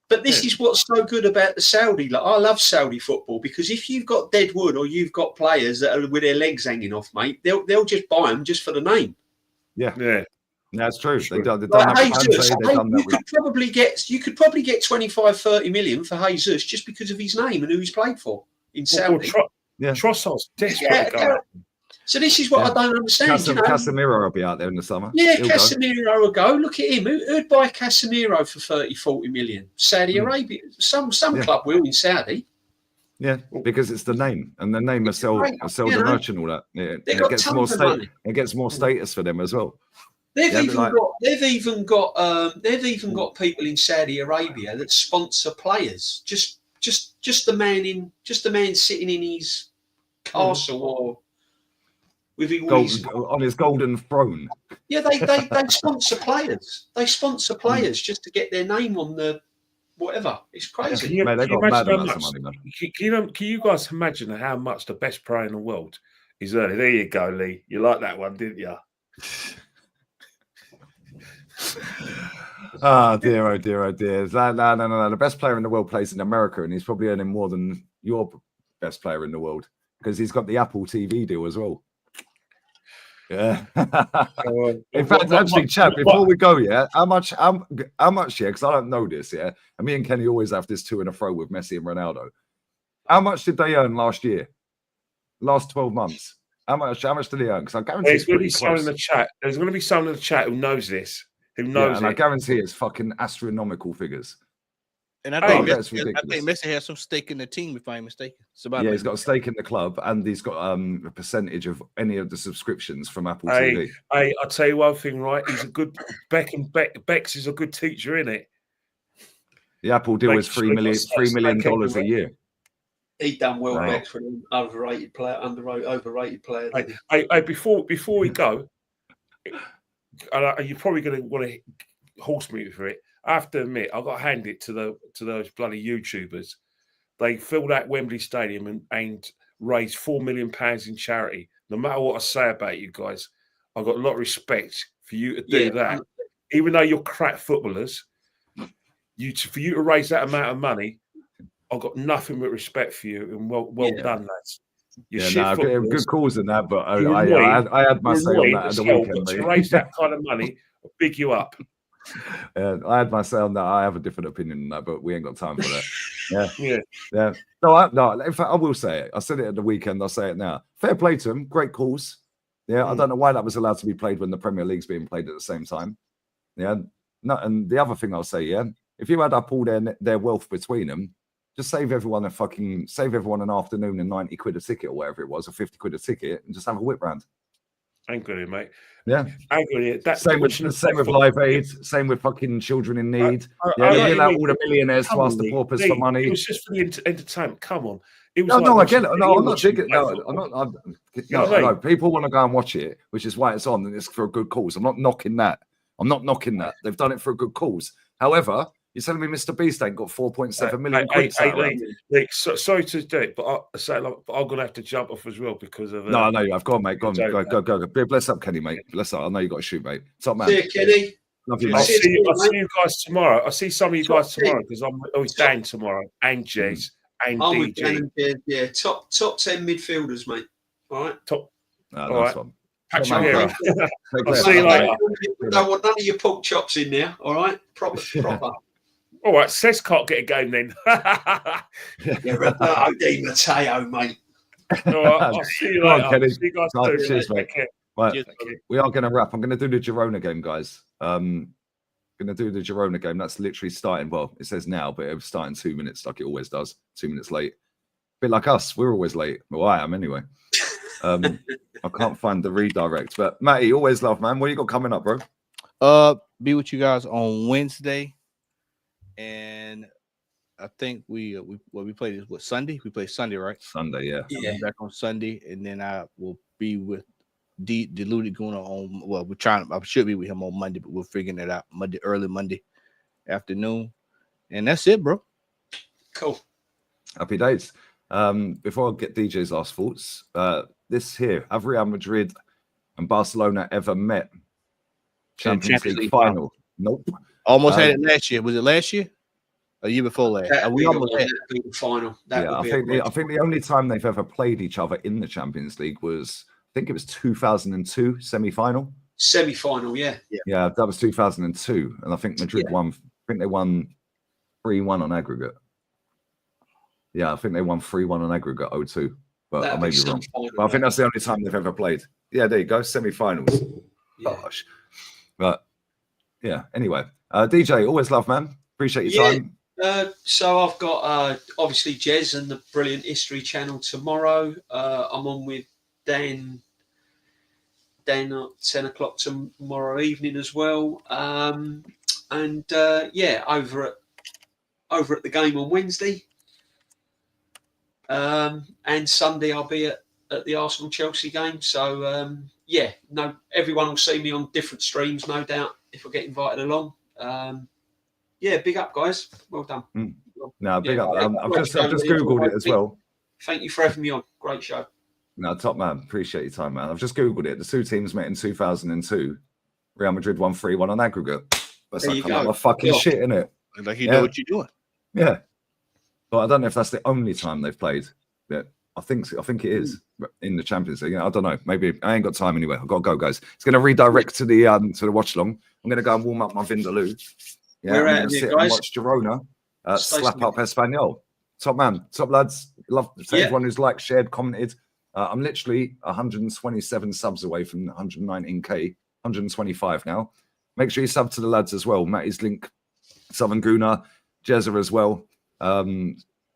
But this is what's so good about the Saudi. Like, I love Saudi football because if you've got dead wood or you've got players that are with their legs hanging off, mate, they'll just buy them just for the name. Yeah. That's true. They've done Like that. you could probably get 25-30 million for Jesus just because of his name and who he's played for in Saudi. Trossard's desperate. So this is what I don't understand. Casemiro will be out there in the summer. Yeah, Casemiro will go. Look at him. Who'd buy Casemiro for 30-40 million? Saudi Arabia. Some club will in Saudi. Yeah, because it's the name, and the name will sell the merch and all that. Yeah, it gets more money. It gets more status for them as well. They've even got people in Saudi Arabia that sponsor players. Just the man sitting in his castle or with on his golden throne. Yeah, they sponsor players. They sponsor players just to get their name on the whatever. It's crazy. Can you guys imagine how much the best player in the world is earning? There you go, Lee. You like that one, didn't you? Oh dear. No. The best player in the world plays in America, and he's probably earning more than your best player in the world because he's got the Apple TV deal as well. Yeah. In fact, actually, Chad, before we go, how much, because I don't know this, and me and Kenny always have this to and fro with Messi and Ronaldo. How much did they earn last year? Last 12 months? How much did they earn? Because I guarantee there's going to be someone in the chat. There's going to be someone in the chat who knows this. And I guarantee it's fucking astronomical figures. And I think Messi has some stake in the team, if I'm mistaken. He's got a stake in the club, and he's got a percentage of any of the subscriptions from Apple TV. Hey, I'll tell you one thing, right? He's a good Bex is a good teacher, isn't it? The Apple deal is $3 million a year. He done well, Bex, for an overrated player. Hey, before we go. You're probably going to want to horse me for it. I have to admit, I got to hand it to those bloody YouTubers. They filled out Wembley Stadium and raised £4 million in charity. No matter what I say about you guys, I've got a lot of respect for you to do that. Even though you're crap footballers, for you to raise that amount of money, I've got nothing but respect for you, and well done, lads. Good cause in that, but I had my say on that at the weekend. To raise that kind of money, I'll big you up. I had my say on that. I have a different opinion on that, but we ain't got time for that. Yeah. No. In fact, I will say it. I said it at the weekend. I'll say it now. Fair play to him. Great cause. Yeah. I don't know why that was allowed to be played when the Premier League's being played at the same time. Yeah. No. And the other thing I'll say, if you had up all their wealth between them, just save everyone an afternoon and 90 quid a ticket or whatever it was, or 50 quid a ticket, and just have a whip round. Ain't got it, mate. Yeah. Ain't got it. That Same with Live Aid. Same with fucking children in need. Yeah, they allow all the millionaires to ask the paupers for money. It was just for the entertainment. Come on. It was No, like I get it. No, I'm not watching digging. No, I'm not. know. People want to go and watch it, which is why it's on, and it's for a good cause. I'm not knocking that. They've done it for a good cause. However, you're telling me Mr. Beast ain't got 4.7 million quid? Sorry to do it, but I'm gonna have to jump off as well because of. No, I've gone, mate. Go. Bless up, Kenny, mate. Bless up. I know you got to shoot, mate. Top man. See you, Kenny. Love you, I'll mate. see you guys tomorrow. I'll see some of you guys tomorrow because I'm with Dan tomorrow and Jez and I'm DG. with Dan and Jez, yeah, top 10 midfielders, mate. All right. Top. All right. One. Patrick Vieira. I'll see you later. Don't want none of your pork chops in there. All right. Proper. All right, Cesc can't get a game then. Yeah, Roberto Di Matteo, mate. All right, I'll see you later. Kenny. See you guys soon. Cheers, mate. Right, we are going to wrap. I'm going to do the Girona game, guys. Going to do the Girona game. That's literally starting. Well, it says now, but it was starting 2 minutes, like it always does. 2 minutes late. A bit like us. We're always late. Well, I am anyway. I can't find the redirect, but Matty, always love, man. What you got coming up, bro? Be with you guys on Wednesday. And I think we played this Sunday. We play Sunday, right? Sunday, yeah. I'm back on Sunday, and then I will be with Deluded going on. Well, I should be with him on Monday, but we're figuring it out early Monday afternoon, and that's it, bro. Cool. Happy days. Before I get DJ's last thoughts, this here: have Real Madrid and Barcelona ever met? Champions League final? Nope. Almost had it last year. Was it last year? A year before last? We almost had the final. I think the only time they've ever played each other in the Champions League was, I think it was 2002 semi-final. Semi-final, yeah. Yeah, that was 2002, and I think Madrid won. I think they won 3-1 on aggregate. Yeah, I think they won 3-1 on aggregate 0-2, but I may be wrong. But I think that's the only time they've ever played. Yeah, there you go, semi-finals. Yeah. Gosh, but yeah. Anyway, DJ, always love, man. Appreciate your time. So I've got obviously Jez and the Brilliant History channel tomorrow. I'm on with Dan at 10 o'clock tomorrow evening as well. Over at the game on Wednesday. And Sunday I'll be at the Arsenal Chelsea game. So everyone will see me on different streams, no doubt, if I get invited along. Big up, guys. Well done. No, big up. I've just Googled it as well. Thank you for having me on. Great show. No, top man. Appreciate your time, man. I've just Googled it. The two teams met in 2002. Real Madrid won 3-1 on aggregate. That's like a fucking shit, isn't it? Like you know what you're doing. Yeah. But I don't know if that's the only time they've played. Yeah, I think it is in the Champions League. I don't know. Maybe I ain't got time anyway. I've got to go, guys. It's going to redirect to the watch long. I'm going to go and warm up my Vindaloo. Yeah, We're I'm out going to here, sit guys. and watch Girona slap up Espanyol. Top man, top lads. Love to everyone who's liked, shared, commented. I'm literally 127 subs away from 119k, 125 now. Make sure you sub to the lads as well. Matty's link, Southern Guna, Jezza as well.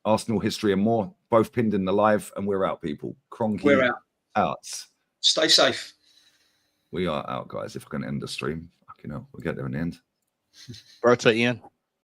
Arsenal history and more, both pinned in the live, and we're out, people. Cronky, We're out. Stay safe. We are out, guys. If I can end the stream, we'll get there in the end. Berta Ian.